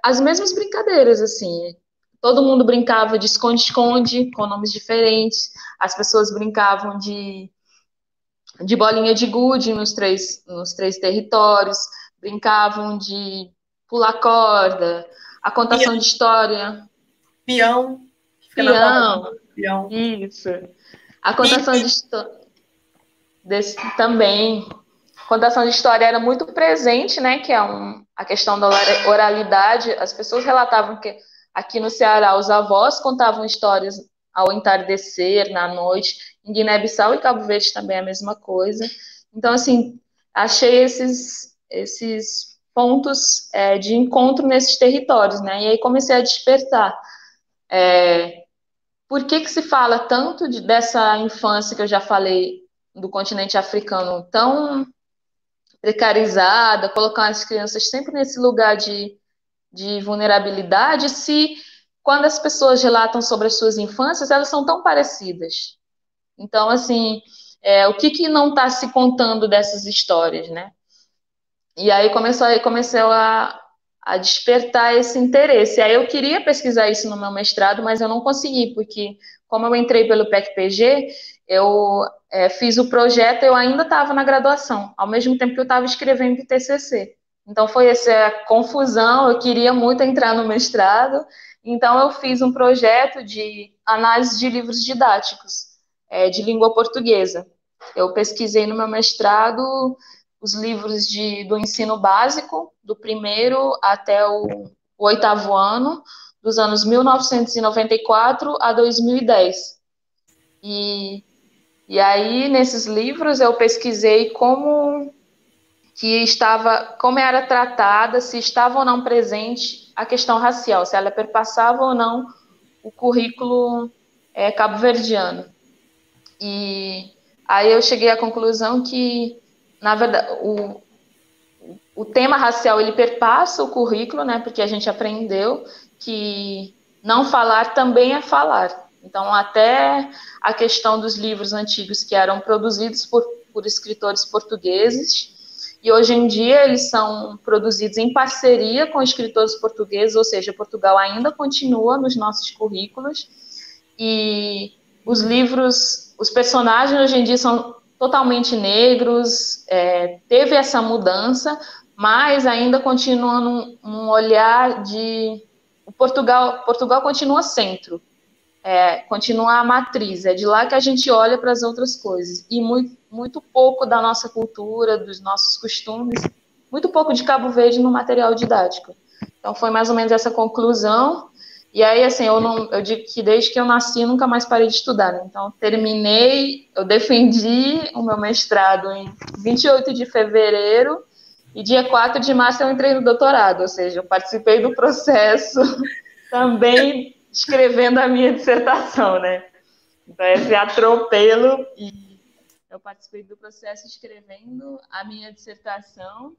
as mesmas brincadeiras, assim. Todo mundo brincava de esconde-esconde, com nomes diferentes. As pessoas brincavam de bolinha de gude nos três territórios, brincavam de pular corda, a contação de história. Peão. Peão. Isso. A contação de história também. A contação de história era muito presente, né? Que é a questão da oralidade. As pessoas relatavam que aqui no Ceará os avós contavam histórias ao entardecer, na noite. Em Guiné-Bissau e Cabo Verde também é a mesma coisa. Então, assim, achei esses pontos de encontro nesses territórios, né? E aí comecei a despertar. Por que se fala tanto dessa infância que eu já falei do continente africano tão precarizada, colocar as crianças sempre nesse lugar de vulnerabilidade, se quando as pessoas relatam sobre as suas infâncias, elas são tão parecidas. Então, assim, o que não está se contando dessas histórias, né? E aí comecei a despertar esse interesse. Aí eu queria pesquisar isso no meu mestrado, mas eu não consegui, porque como eu entrei pelo PEC-PG, eu fiz o projeto, eu ainda estava na graduação, ao mesmo tempo que eu estava escrevendo o TCC. Então foi essa confusão, eu queria muito entrar no mestrado, então eu fiz um projeto de análise de livros didáticos, de língua portuguesa. Eu pesquisei no meu mestrado os livros do ensino básico, do primeiro até o oitavo ano, dos anos 1994 a 2010. E aí, nesses livros, eu pesquisei como era tratada, se estava ou não presente a questão racial, se ela perpassava ou não o currículo cabo-verdiano. E aí eu cheguei à conclusão que, na verdade, o tema racial, ele perpassa o currículo, né, porque a gente aprendeu que não falar também é falar. Então, até a questão dos livros antigos que eram produzidos por escritores portugueses, e hoje em dia eles são produzidos em parceria com escritores portugueses, ou seja, Portugal ainda continua nos nossos currículos, e os livros, os personagens hoje em dia são totalmente negros, teve essa mudança, mas ainda continua num olhar de... Portugal continua centro, continua a matriz, é de lá que a gente olha para as outras coisas, e muito, muito pouco da nossa cultura, dos nossos costumes, muito pouco de Cabo Verde no material didático. Então foi mais ou menos essa conclusão. E aí, assim, eu digo que desde que eu nasci, nunca mais parei de estudar, né? Então, eu defendi o meu mestrado em 28 de fevereiro, e dia 4 de março eu entrei no doutorado, ou seja, eu participei do processo também escrevendo a minha dissertação, né? Então, esse atropelo, e eu participei do processo escrevendo a minha dissertação,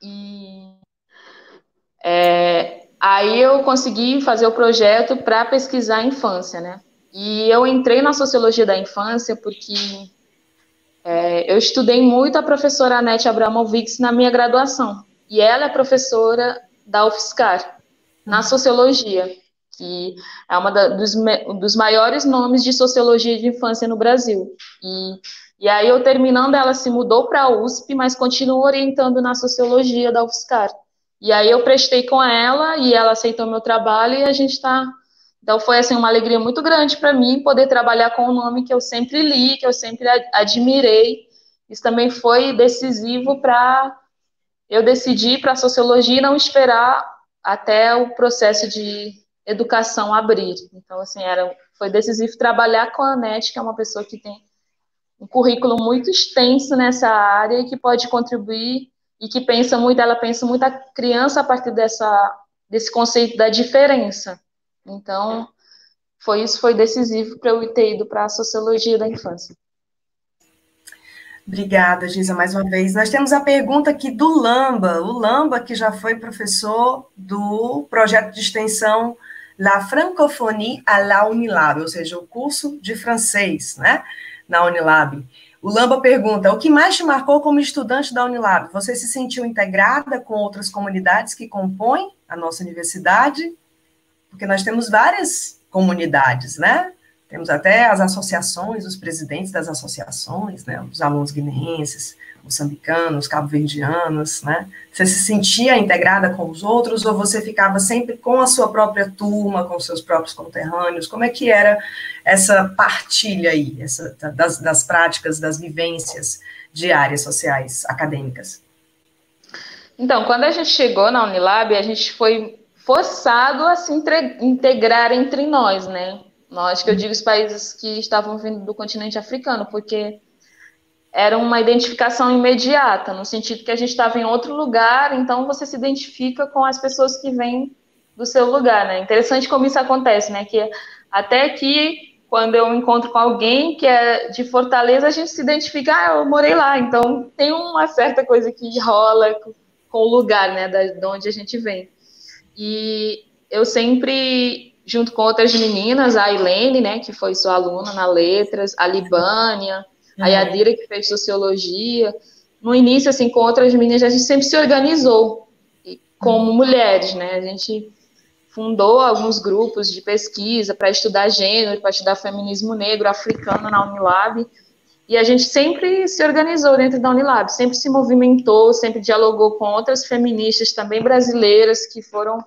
e aí eu consegui fazer o projeto para pesquisar a infância, né? E eu entrei na sociologia da infância porque eu estudei muito a professora Anete Abramovics na minha graduação. E ela é professora da UFSCar, na sociologia, que é uma dos maiores nomes de sociologia de infância no Brasil. E aí eu terminando, ela se mudou para a USP, mas continua orientando na sociologia da UFSCar. E aí eu prestei com ela e ela aceitou meu trabalho e a gente está... Então foi assim, uma alegria muito grande para mim poder trabalhar com um nome que eu sempre li, que eu sempre admirei. Isso também foi decisivo para eu decidir para a sociologia e não esperar até o processo de educação abrir. Então, assim, foi decisivo trabalhar com a Anete, que é uma pessoa que tem um currículo muito extenso nessa área e que pode contribuir e que ela pensa muito a criança a partir desse conceito da diferença. Então, foi decisivo para eu ter ido para a sociologia da infância. Obrigada, Gisa, mais uma vez. Nós temos a pergunta aqui do Lamba, o Lamba, que já foi professor do projeto de extensão La Francophonie à la Unilab, ou seja, o curso de francês, né, na Unilab. O Lamba pergunta, o que mais te marcou como estudante da Unilab? Você se sentiu integrada com outras comunidades que compõem a nossa universidade? Porque nós temos várias comunidades, né? Temos até as associações, os presidentes das associações, né? Os alunos guineenses, moçambicanos, cabo-verdianos, né? Você se sentia integrada com os outros ou você ficava sempre com a sua própria turma, com os seus próprios conterrâneos? Como é que era essa partilha aí, das práticas, das vivências diárias sociais, acadêmicas? Então, quando a gente chegou na Unilab, a gente foi forçado a se integrar entre nós, né? Nós, que eu digo os países que estavam vindo do continente africano, porque era uma identificação imediata, no sentido que a gente estava em outro lugar, então você se identifica com as pessoas que vêm do seu lugar, né? Interessante como isso acontece, né? Que até aqui quando eu encontro com alguém que é de Fortaleza, a gente se identifica, eu morei lá. Então, tem uma certa coisa que rola com o lugar, né, de onde a gente vem. E eu sempre, junto com outras meninas, a Ailene, né, que foi sua aluna na Letras, a Libânia, a Yadira, que fez Sociologia. No início, assim, com outras meninas, a gente sempre se organizou como mulheres, né? A gente fundou alguns grupos de pesquisa para estudar gênero, para estudar feminismo negro, africano na Unilab, e a gente sempre se organizou dentro da Unilab, sempre se movimentou, sempre dialogou com outras feministas também brasileiras que foram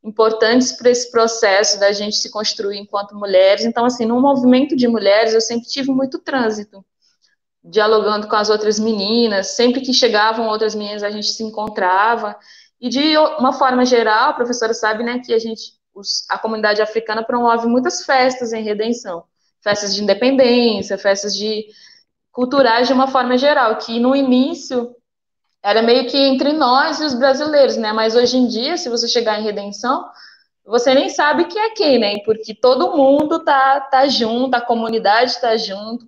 importantes para esse processo da gente se construir enquanto mulheres. Então, assim, no movimento de mulheres, eu sempre tive muito trânsito, dialogando com as outras meninas, sempre que chegavam outras meninas, a gente se encontrava. E de uma forma geral, a professora sabe, né, que a comunidade africana promove muitas festas em redenção, festas de independência, festas culturais de uma forma geral, que no início era meio que entre nós e os brasileiros, né? Mas hoje em dia, se você chegar em Redenção, você nem sabe quem é quem, né? Porque todo mundo tá junto, a comunidade tá junto,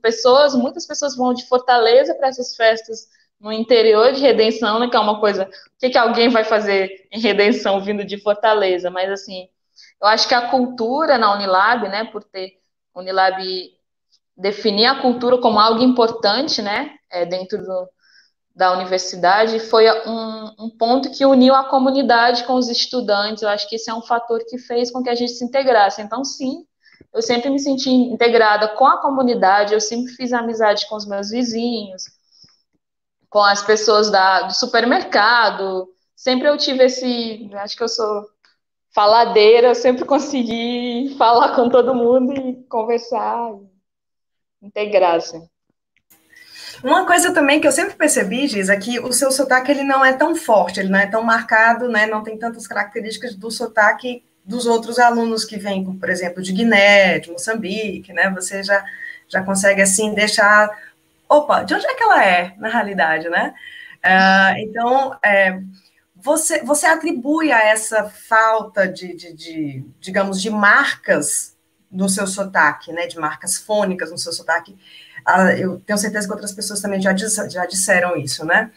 muitas pessoas vão de Fortaleza para essas festas no interior de Redenção, né? Que é uma coisa, o que alguém vai fazer em Redenção vindo de Fortaleza? Mas assim, eu acho que a cultura na Unilab, né? Por ter Unilab definir a cultura como algo importante, né? Dentro da universidade, foi um ponto que uniu a comunidade com os estudantes. Eu acho que esse é um fator que fez com que a gente se integrasse. Então, sim, eu sempre me senti integrada com a comunidade, eu sempre fiz amizade com os meus vizinhos, com as pessoas do supermercado. Sempre eu tive acho que eu sou faladeira, eu sempre consegui falar com todo mundo e conversar, integrar, assim. Uma coisa também que eu sempre percebi, Giz, é que o seu sotaque ele não é tão forte, ele não é tão marcado, né? Não tem tantas características do sotaque dos outros alunos que vêm, por exemplo, de Guiné, de Moçambique, né? Você já consegue, assim, deixar... Opa, de onde é que ela é, na realidade, né? Então, você atribui a essa falta digamos, de marcas no seu sotaque, né? De marcas fônicas no seu sotaque. Eu tenho certeza que outras pessoas também já disseram isso, né?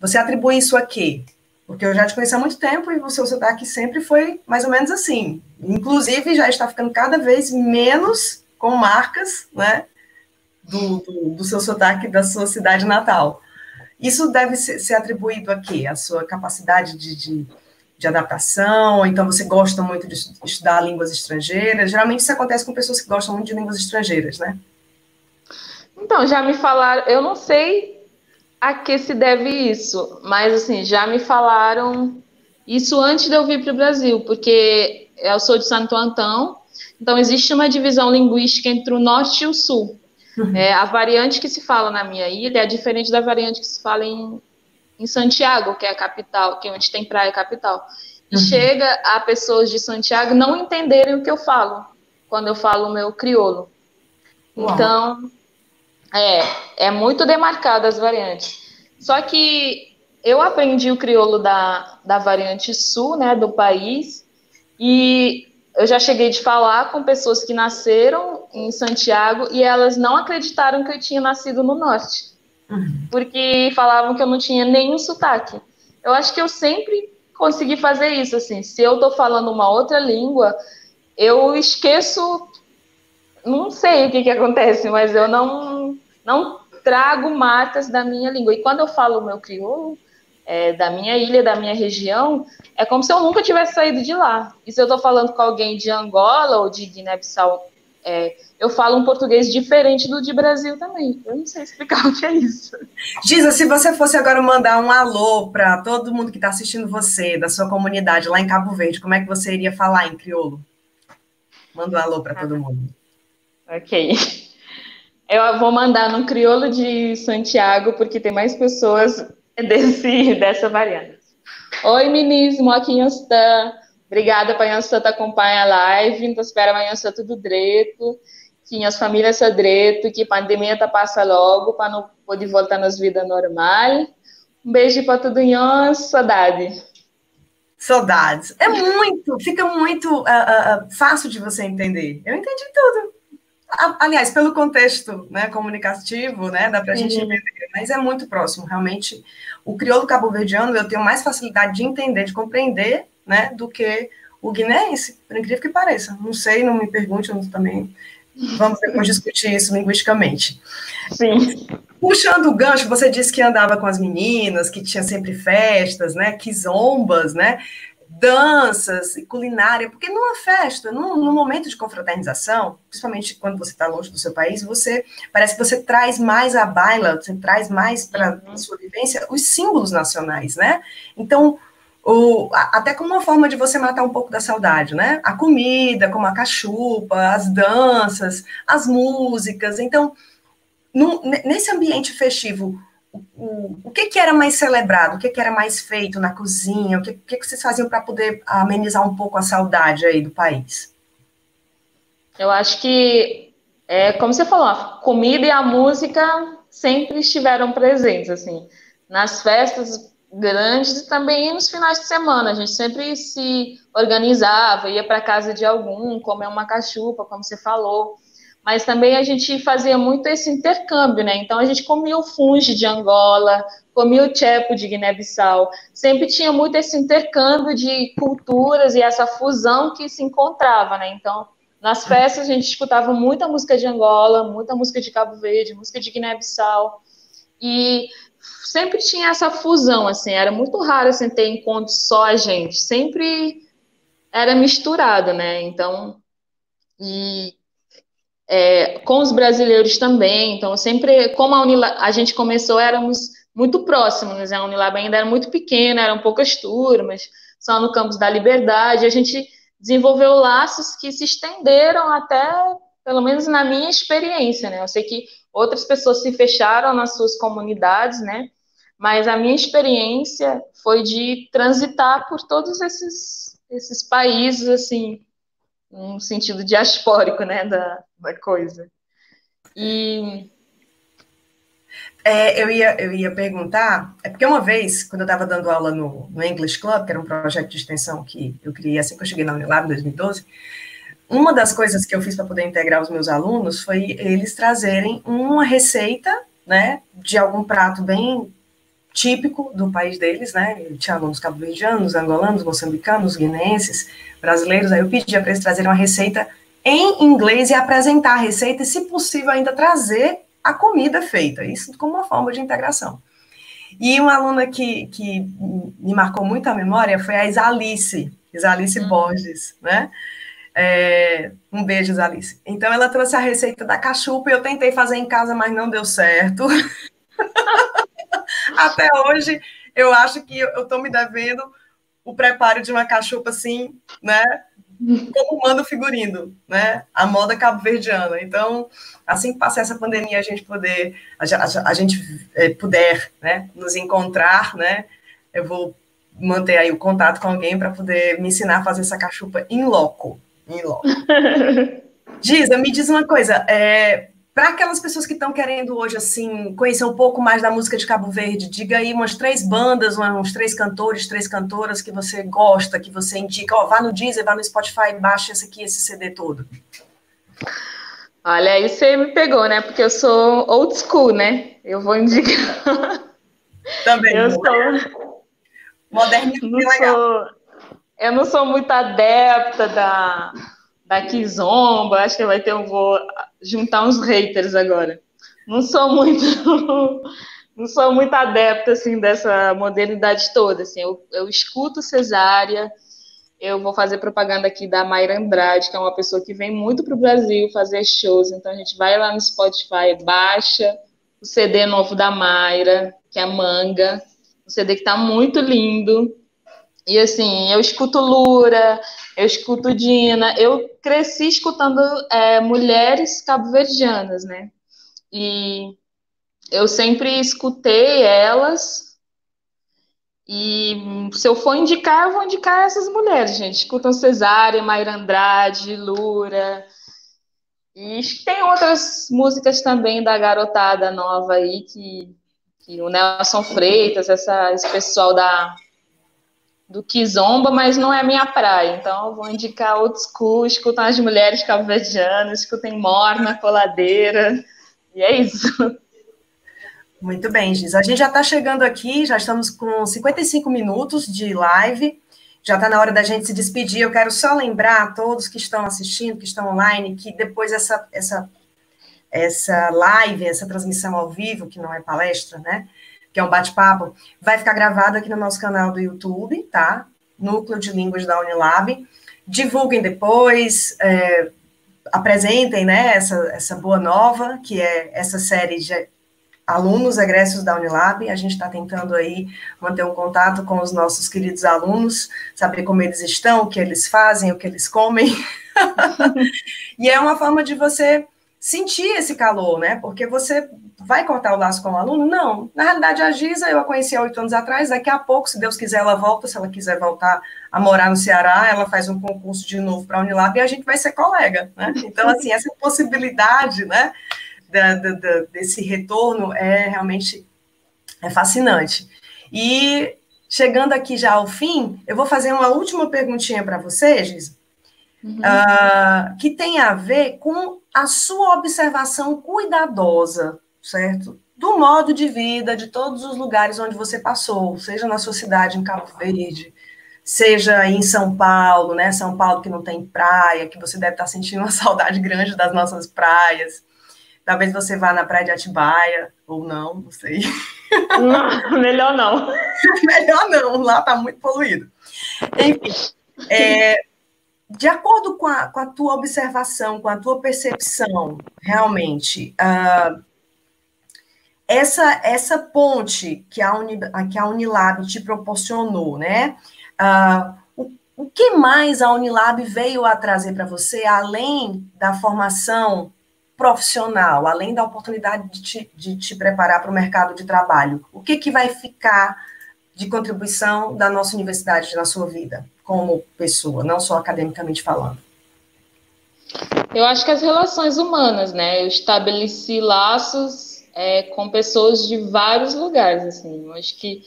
Você atribui isso a quê? Porque eu já te conheço há muito tempo e o seu sotaque sempre foi mais ou menos assim. Inclusive, já está ficando cada vez menos com marcas, né? Do seu sotaque da sua cidade natal. Isso deve ser atribuído a quê? A sua capacidade de adaptação, ou então você gosta muito de estudar línguas estrangeiras? Geralmente isso acontece com pessoas que gostam muito de línguas estrangeiras, né? Então, já me falaram, eu não sei a que se deve isso, mas assim, já me falaram isso antes de eu vir para o Brasil, porque eu sou de Santo Antão, então existe uma divisão linguística entre o norte e o sul. A variante que se fala na minha ilha é diferente da variante que se fala em Santiago, que é a capital, que é onde tem praia capital. E chega a pessoas de Santiago não entenderem o que eu falo, quando eu falo o meu crioulo. Então, é muito demarcada as variantes. Só que eu aprendi o crioulo da variante sul, né, do país, e eu já cheguei de falar com pessoas que nasceram em Santiago e elas não acreditaram que eu tinha nascido no norte, porque falavam que eu não tinha nenhum sotaque. Eu acho que eu sempre consegui fazer isso, assim, se eu tô falando uma outra língua, eu esqueço, não sei o que acontece, mas eu não trago marcas da minha língua. E quando eu falo o meu crioulo, da minha ilha, da minha região, é como se eu nunca tivesse saído de lá. E se eu estou falando com alguém de Angola ou de Guiné-Bissau, eu falo um português diferente do de Brasil também. Eu não sei explicar o que é isso. Giza, se você fosse agora mandar um alô para todo mundo que está assistindo você, da sua comunidade lá em Cabo Verde, como é que você iria falar em crioulo? Manda um alô para todo mundo. Ok. Eu vou mandar no crioulo de Santiago, porque tem mais pessoas dessa variante. Oi, meninos, aqui em Ostã. Obrigada para Ostã te acompanhar a live. Então, espero amanhã tudo direito, que as famílias são direito, que a pandemia tá passa logo, para não poder voltar nas vidas normal. Um beijo para todo mundo, saudade. Saudades. Fica muito fácil de você entender. Eu entendi tudo. aliás, pelo contexto, né, comunicativo, né, dá para a gente entender, mas é muito próximo, realmente. O crioulo cabo-verdiano eu tenho mais facilidade de entender, de compreender, né, do que o guineense, por incrível que pareça. Não sei, não me pergunte, eu também. Vamos depois discutir isso linguisticamente. Sim. Puxando o gancho, você disse que andava com as meninas, que tinha sempre festas, né, quizombas, né, danças e culinária, porque numa festa, num momento de confraternização, principalmente quando você está longe do seu país, você parece que você traz mais à baila, você traz mais para a sua vivência os símbolos nacionais, né? Então, até como uma forma de você matar um pouco da saudade, né? A comida, como a cachupa, as danças, as músicas. Então, nesse ambiente festivo, o que era mais celebrado? O que era mais feito na cozinha? O que vocês faziam para poder amenizar um pouco a saudade aí do país? Eu acho que, como você falou, a comida e a música sempre estiveram presentes, assim, nas festas grandes e também nos finais de semana. A gente sempre se organizava, ia para casa de algum, comer uma cachupa, como você falou. Mas também a gente fazia muito esse intercâmbio, né? Então a gente comia o fungi de Angola, comia o chepo de Guiné-Bissau. Sempre tinha muito esse intercâmbio de culturas e essa fusão que se encontrava, né? Então, nas festas a gente escutava muita música de Angola, muita música de Cabo Verde, música de Guiné-Bissau. E sempre tinha essa fusão, assim, era muito raro assim, ter encontros só a gente. Sempre era misturado, né? Então, e com os brasileiros também. Então, sempre, como a gente começou, éramos muito próximos, né? A Unilab ainda era muito pequena, eram poucas turmas, só no campus da Liberdade. A gente desenvolveu laços que se estenderam até, pelo menos na minha experiência, né? Eu sei que outras pessoas se fecharam nas suas comunidades, né? Mas a minha experiência foi de transitar por todos esses países, assim, um sentido diaspórico, né, da coisa. E eu ia perguntar, é porque uma vez, quando eu estava dando aula no English Club, que era um projeto de extensão que eu criei assim que eu cheguei na Unilab em 2012, uma das coisas que eu fiz para poder integrar os meus alunos foi eles trazerem uma receita, né, de algum prato bem típico do país deles, né? Tinha alunos cabo-verdianos, angolanos, moçambicanos, guineenses, brasileiros. Aí eu pedia para eles trazerem uma receita em inglês e apresentar a receita e, se possível, ainda trazer a comida feita. Isso como uma forma de integração. E uma aluna que me marcou muito a memória foi a Isalice Borges, né? Um beijo, Isalice. Então, ela trouxe a receita da cachupa e eu tentei fazer em casa, mas não deu certo. Até hoje, eu acho que eu estou me devendo o preparo de uma cachupa assim, né? Como manda o figurino, né? A moda cabo-verdiana. Então, assim que passar essa pandemia, a gente puder, né, nos encontrar, né? Eu vou manter aí o contato com alguém para poder me ensinar a fazer essa cachupa in loco. Giza, me diz uma coisa, para aquelas pessoas que estão querendo hoje, assim, conhecer um pouco mais da música de Cabo Verde, diga aí umas 3 bandas, uns 3 cantores, 3 cantoras que você gosta, que você indica. Ó, vá no Deezer, vá no Spotify, baixa esse CD todo. Olha, aí você me pegou, né? Porque eu sou old school, né? Eu vou indicar. Também. Eu sou modernismo legal. Eu não sou muito adepta da Kizomba. Acho que eu vou juntar uns haters agora. Não sou muito não sou muito adepta assim dessa modernidade toda, assim. Eu escuto Cesária. Eu vou fazer propaganda aqui da Mayra Andrade, que é uma pessoa que vem muito para o Brasil fazer shows. Então a gente vai lá no Spotify, baixa o CD novo da Mayra, que é Manga, um CD que está muito lindo. E assim, eu escuto Lura, eu escuto Dina. Eu cresci escutando mulheres cabo-verdianas, né? E eu sempre escutei elas. E se eu for indicar, eu vou indicar essas mulheres, gente. Escutam Cesária, Mayra Andrade, Lura. E tem outras músicas também da garotada nova aí, que o Nelson Freitas, esse pessoal do Kizomba, mas não é a minha praia. Então, eu vou indicar old school, escutam as mulheres cabo-verdianas, escutem Morna, Coladeira, e é isso. Muito bem, Giz. A gente já está chegando aqui, já estamos com 55 minutos de live, já está na hora da gente se despedir. Eu quero só lembrar a todos que estão assistindo, que estão online, que depois essa live, essa transmissão ao vivo, que não é palestra, né? Que é um bate-papo, vai ficar gravado aqui no nosso canal do YouTube, tá? Núcleo de Línguas da Unilab. Divulguem depois, apresentem, né, essa boa nova, que é essa série de alunos egressos da Unilab. A gente está tentando aí manter um contato com os nossos queridos alunos, saber como eles estão, o que eles fazem, o que eles comem. E é uma forma de você sentir esse calor, né? Porque você vai cortar o laço com o aluno? Não. Na realidade, a Giza, eu a conheci há 8 anos atrás, daqui a pouco, se Deus quiser, ela volta, se ela quiser voltar a morar no Ceará, ela faz um concurso de novo para a Unilab e a gente vai ser colega, né? Então, assim, essa possibilidade, né, desse retorno realmente fascinante. E chegando aqui já ao fim, eu vou fazer uma última perguntinha para você, Giza, que tem a ver com a sua observação cuidadosa, certo? Do modo de vida de todos os lugares onde você passou, seja na sua cidade, em Cabo Verde, seja em São Paulo, né? São Paulo que não tem praia, que você deve estar sentindo uma saudade grande das nossas praias. Talvez você vá na praia de Atibaia, ou não sei. Não, melhor não. Melhor não, lá está muito poluído. Enfim, de acordo com a tua observação, com a tua percepção, realmente, essa ponte que a Unilab te proporcionou, né? O que mais a Unilab veio a trazer para você, além da formação profissional, além da oportunidade de te preparar para o mercado de trabalho? O que vai ficar de contribuição da nossa universidade na sua vida, como pessoa, não só academicamente falando? Eu acho que as relações humanas, né? Eu estabeleci laços com pessoas de vários lugares, assim. Eu acho que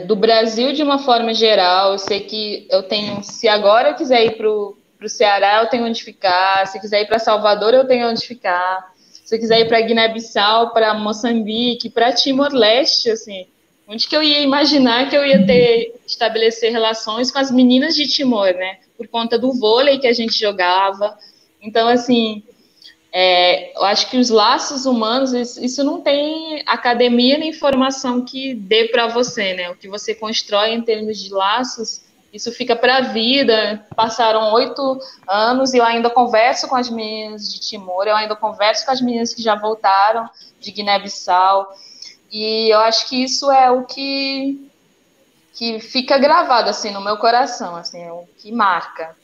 do Brasil, de uma forma geral, eu sei que eu tenho, se agora eu quiser ir para o Ceará, eu tenho onde ficar, se quiser ir para Salvador, eu tenho onde ficar, se eu quiser ir para Guiné-Bissau, para Moçambique, para Timor-Leste, assim, onde que eu ia imaginar que eu ia estabelecer relações com as meninas de Timor, né, por conta do vôlei que a gente jogava. Então, assim, eu acho que os laços humanos, isso não tem academia nem formação que dê para você, né, o que você constrói em termos de laços, isso fica para a vida. Passaram 8 anos e eu ainda converso com as meninas de Timor, eu ainda converso com as meninas que já voltaram de Guiné-Bissau. E eu acho que isso é o que fica gravado assim, no meu coração, assim, é o que marca.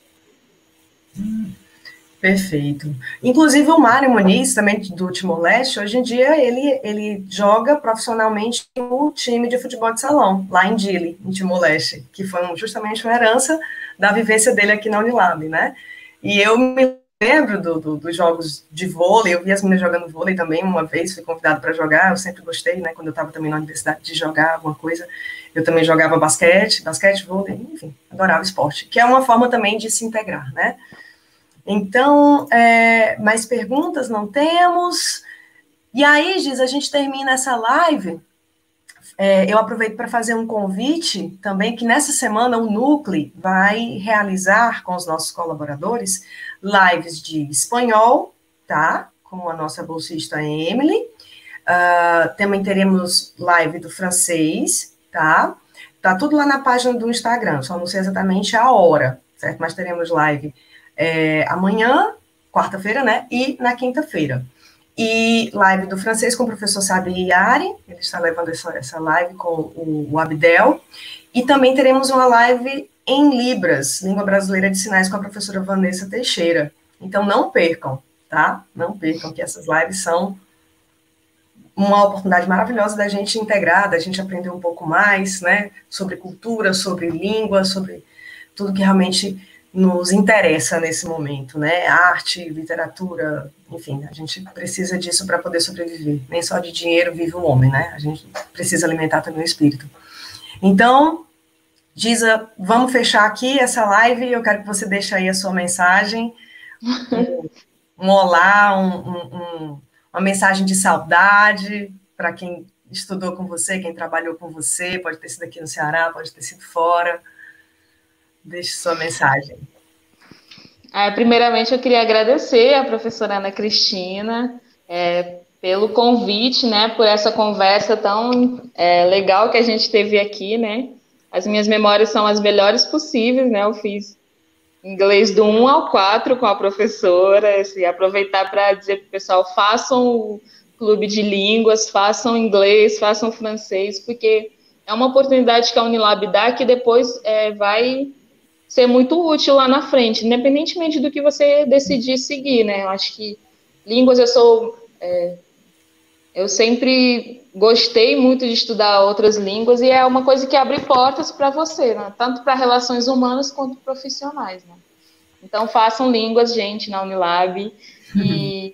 Perfeito. Inclusive o Mário Muniz, também do Timor-Leste, hoje em dia ele joga profissionalmente no time de futebol de salão, lá em Dili, em Timor-Leste, que foi justamente uma herança da vivência dele aqui na Unilab, né? E eu me lembro dos jogos de vôlei, eu vi as meninas jogando vôlei também uma vez, fui convidada para jogar, eu sempre gostei, né? Quando eu estava também na universidade de jogar alguma coisa, eu também jogava basquete, vôlei, enfim, adorava esporte, que é uma forma também de se integrar, né? Então, mais perguntas não temos. E aí, Giz, a gente termina essa live. Eu aproveito para fazer um convite também, que nessa semana o Núcleo vai realizar com os nossos colaboradores lives de espanhol, tá? Com a nossa bolsista Emily. Também teremos live do francês, tá? Tá tudo lá na página do Instagram, só não sei exatamente a hora, certo? Mas teremos live amanhã, quarta-feira, né? E na quinta-feira. E live do francês com o professor Sabi Yari, ele está levando essa live com o Abdel. E também teremos uma live em Libras, Língua Brasileira de Sinais, com a professora Vanessa Teixeira. Então, não percam, tá? Não percam, que essas lives são uma oportunidade maravilhosa da gente integrar, da gente aprender um pouco mais, né? Sobre cultura, sobre língua, sobre tudo que realmente nos interessa nesse momento, né? Arte, literatura, enfim, a gente precisa disso para poder sobreviver. Nem só de dinheiro vive o homem, né? A gente precisa alimentar também o espírito. Então, Giza, vamos fechar aqui essa live. Eu quero que você deixe aí a sua mensagem, um olá, uma mensagem de saudade para quem estudou com você, quem trabalhou com você, pode ter sido aqui no Ceará, pode ter sido fora. Deixe sua mensagem. Primeiramente, eu queria agradecer à professora Ana Cristina pelo convite, né, por essa conversa tão legal que a gente teve aqui, né? As minhas memórias são as melhores possíveis, né? Eu fiz inglês do 1 ao 4 com a professora, assim, aproveitar para dizer para o pessoal, façam o clube de línguas, façam inglês, façam francês, porque é uma oportunidade que a Unilab dá que depois vai ser muito útil lá na frente, independentemente do que você decidir seguir, né? Eu acho que línguas eu sempre gostei muito de estudar outras línguas e é uma coisa que abre portas para você, né? Tanto para relações humanas quanto profissionais, né? Então façam línguas, gente, na Unilab e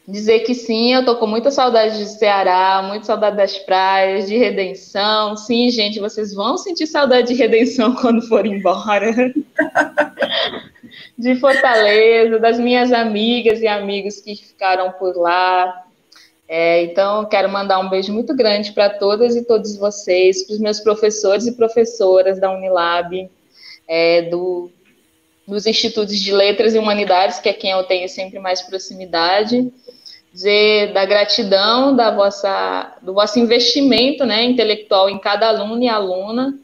dizer que sim, eu tô com muita saudade de Ceará, muita saudade das praias, de Redenção. Sim, gente, vocês vão sentir saudade de Redenção quando forem embora. De Fortaleza, das minhas amigas e amigos que ficaram por lá. Então, quero mandar um beijo muito grande para todas e todos vocês, para os meus professores e professoras da Unilab, dos Institutos de Letras e Humanidades, que é quem eu tenho sempre mais proximidade. Dizer da gratidão do vosso investimento, né, intelectual em cada aluno e aluna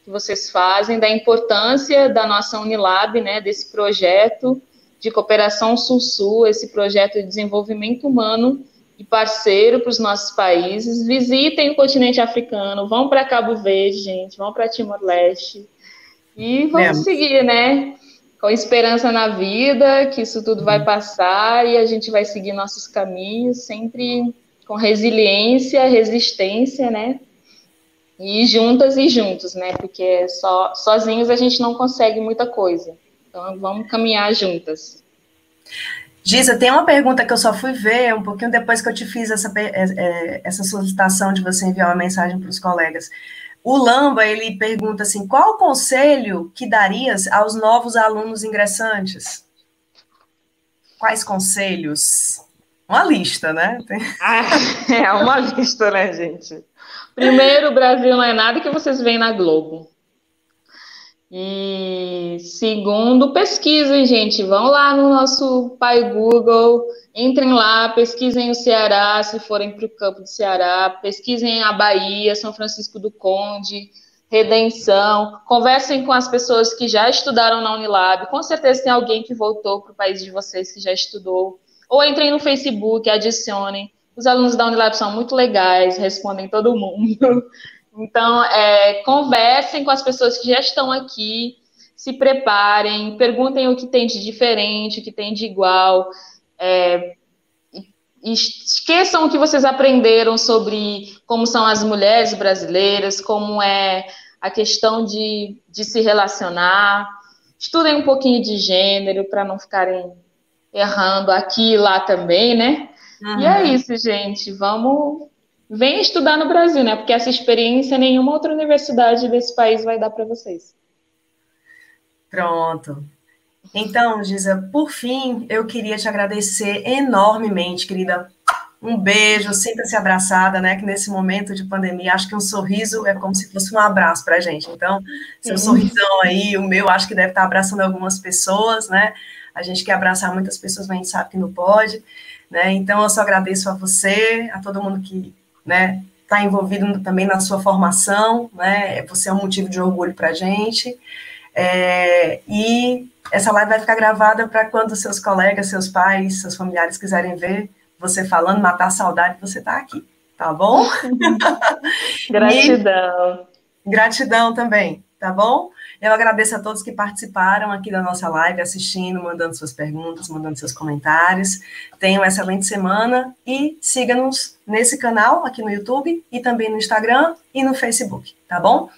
que vocês fazem, da importância da nossa Unilab, né, desse projeto de cooperação Sul-Sul, esse projeto de desenvolvimento humano e parceiro para os nossos países. Visitem o continente africano, vão para Cabo Verde, gente, vão para Timor-Leste e vamos seguir, né? Com esperança na vida, que isso tudo vai passar e a gente vai seguir nossos caminhos, sempre com resiliência, resistência, né? E juntas e juntos, né? Porque sozinhos a gente não consegue muita coisa. Então, vamos caminhar juntas. Giza, tem uma pergunta que eu só fui ver um pouquinho depois que eu te fiz essa solicitação de você enviar uma mensagem para os colegas. O Lamba, ele pergunta assim, qual o conselho que darias aos novos alunos ingressantes? Quais conselhos? Uma lista, né? É uma lista, né, gente? Primeiro, o Brasil não é nada que vocês veem na Globo. E segundo, pesquisem, gente. Vão lá no nosso pai Google, entrem lá, pesquisem o Ceará, se forem para o campo do Ceará, pesquisem a Bahia, São Francisco do Conde, Redenção, conversem com as pessoas que já estudaram na Unilab, com certeza tem alguém que voltou para o país de vocês que já estudou, ou entrem no Facebook, adicionem. Os alunos da Unilab são muito legais, respondem todo mundo. Então, conversem com as pessoas que já estão aqui, se preparem, perguntem o que tem de diferente, o que tem de igual, esqueçam o que vocês aprenderam sobre como são as mulheres brasileiras, como é a questão de se relacionar, estudem um pouquinho de gênero para não ficarem errando aqui e lá também, né? Uhum. E é isso, gente, venha estudar no Brasil, né? Porque essa experiência nenhuma outra universidade desse país vai dar para vocês. Pronto. Então, Giza, por fim, eu queria te agradecer enormemente, querida. Um beijo, sinta-se abraçada, né? Que nesse momento de pandemia, acho que um sorriso é como se fosse um abraço para a gente. Então, seu sorrisão aí, o meu, acho que deve estar abraçando algumas pessoas, né? A gente quer abraçar muitas pessoas, mas a gente sabe que não pode, né? Então, eu só agradeço a você, a todo mundo que, né, está envolvido também na sua formação, né? Você é um motivo de orgulho para a gente. E essa live vai ficar gravada para quando seus colegas, seus pais, seus familiares quiserem ver você falando, matar a saudade, você está aqui, tá bom? Gratidão. Gratidão também, tá bom? Eu agradeço a todos que participaram aqui da nossa live, assistindo, mandando suas perguntas, mandando seus comentários. Tenham uma excelente semana e siga-nos nesse canal aqui no YouTube e também no Instagram e no Facebook, tá bom?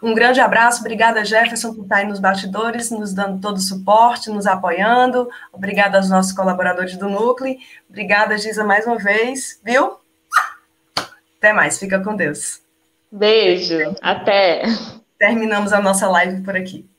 Um grande abraço, obrigada, Jefferson, por estar aí nos bastidores, nos dando todo o suporte, nos apoiando. Obrigada aos nossos colaboradores do Núcleo. Obrigada, Giza, mais uma vez, viu? Até mais, fica com Deus. Beijo, até. terminamos a nossa live por aqui.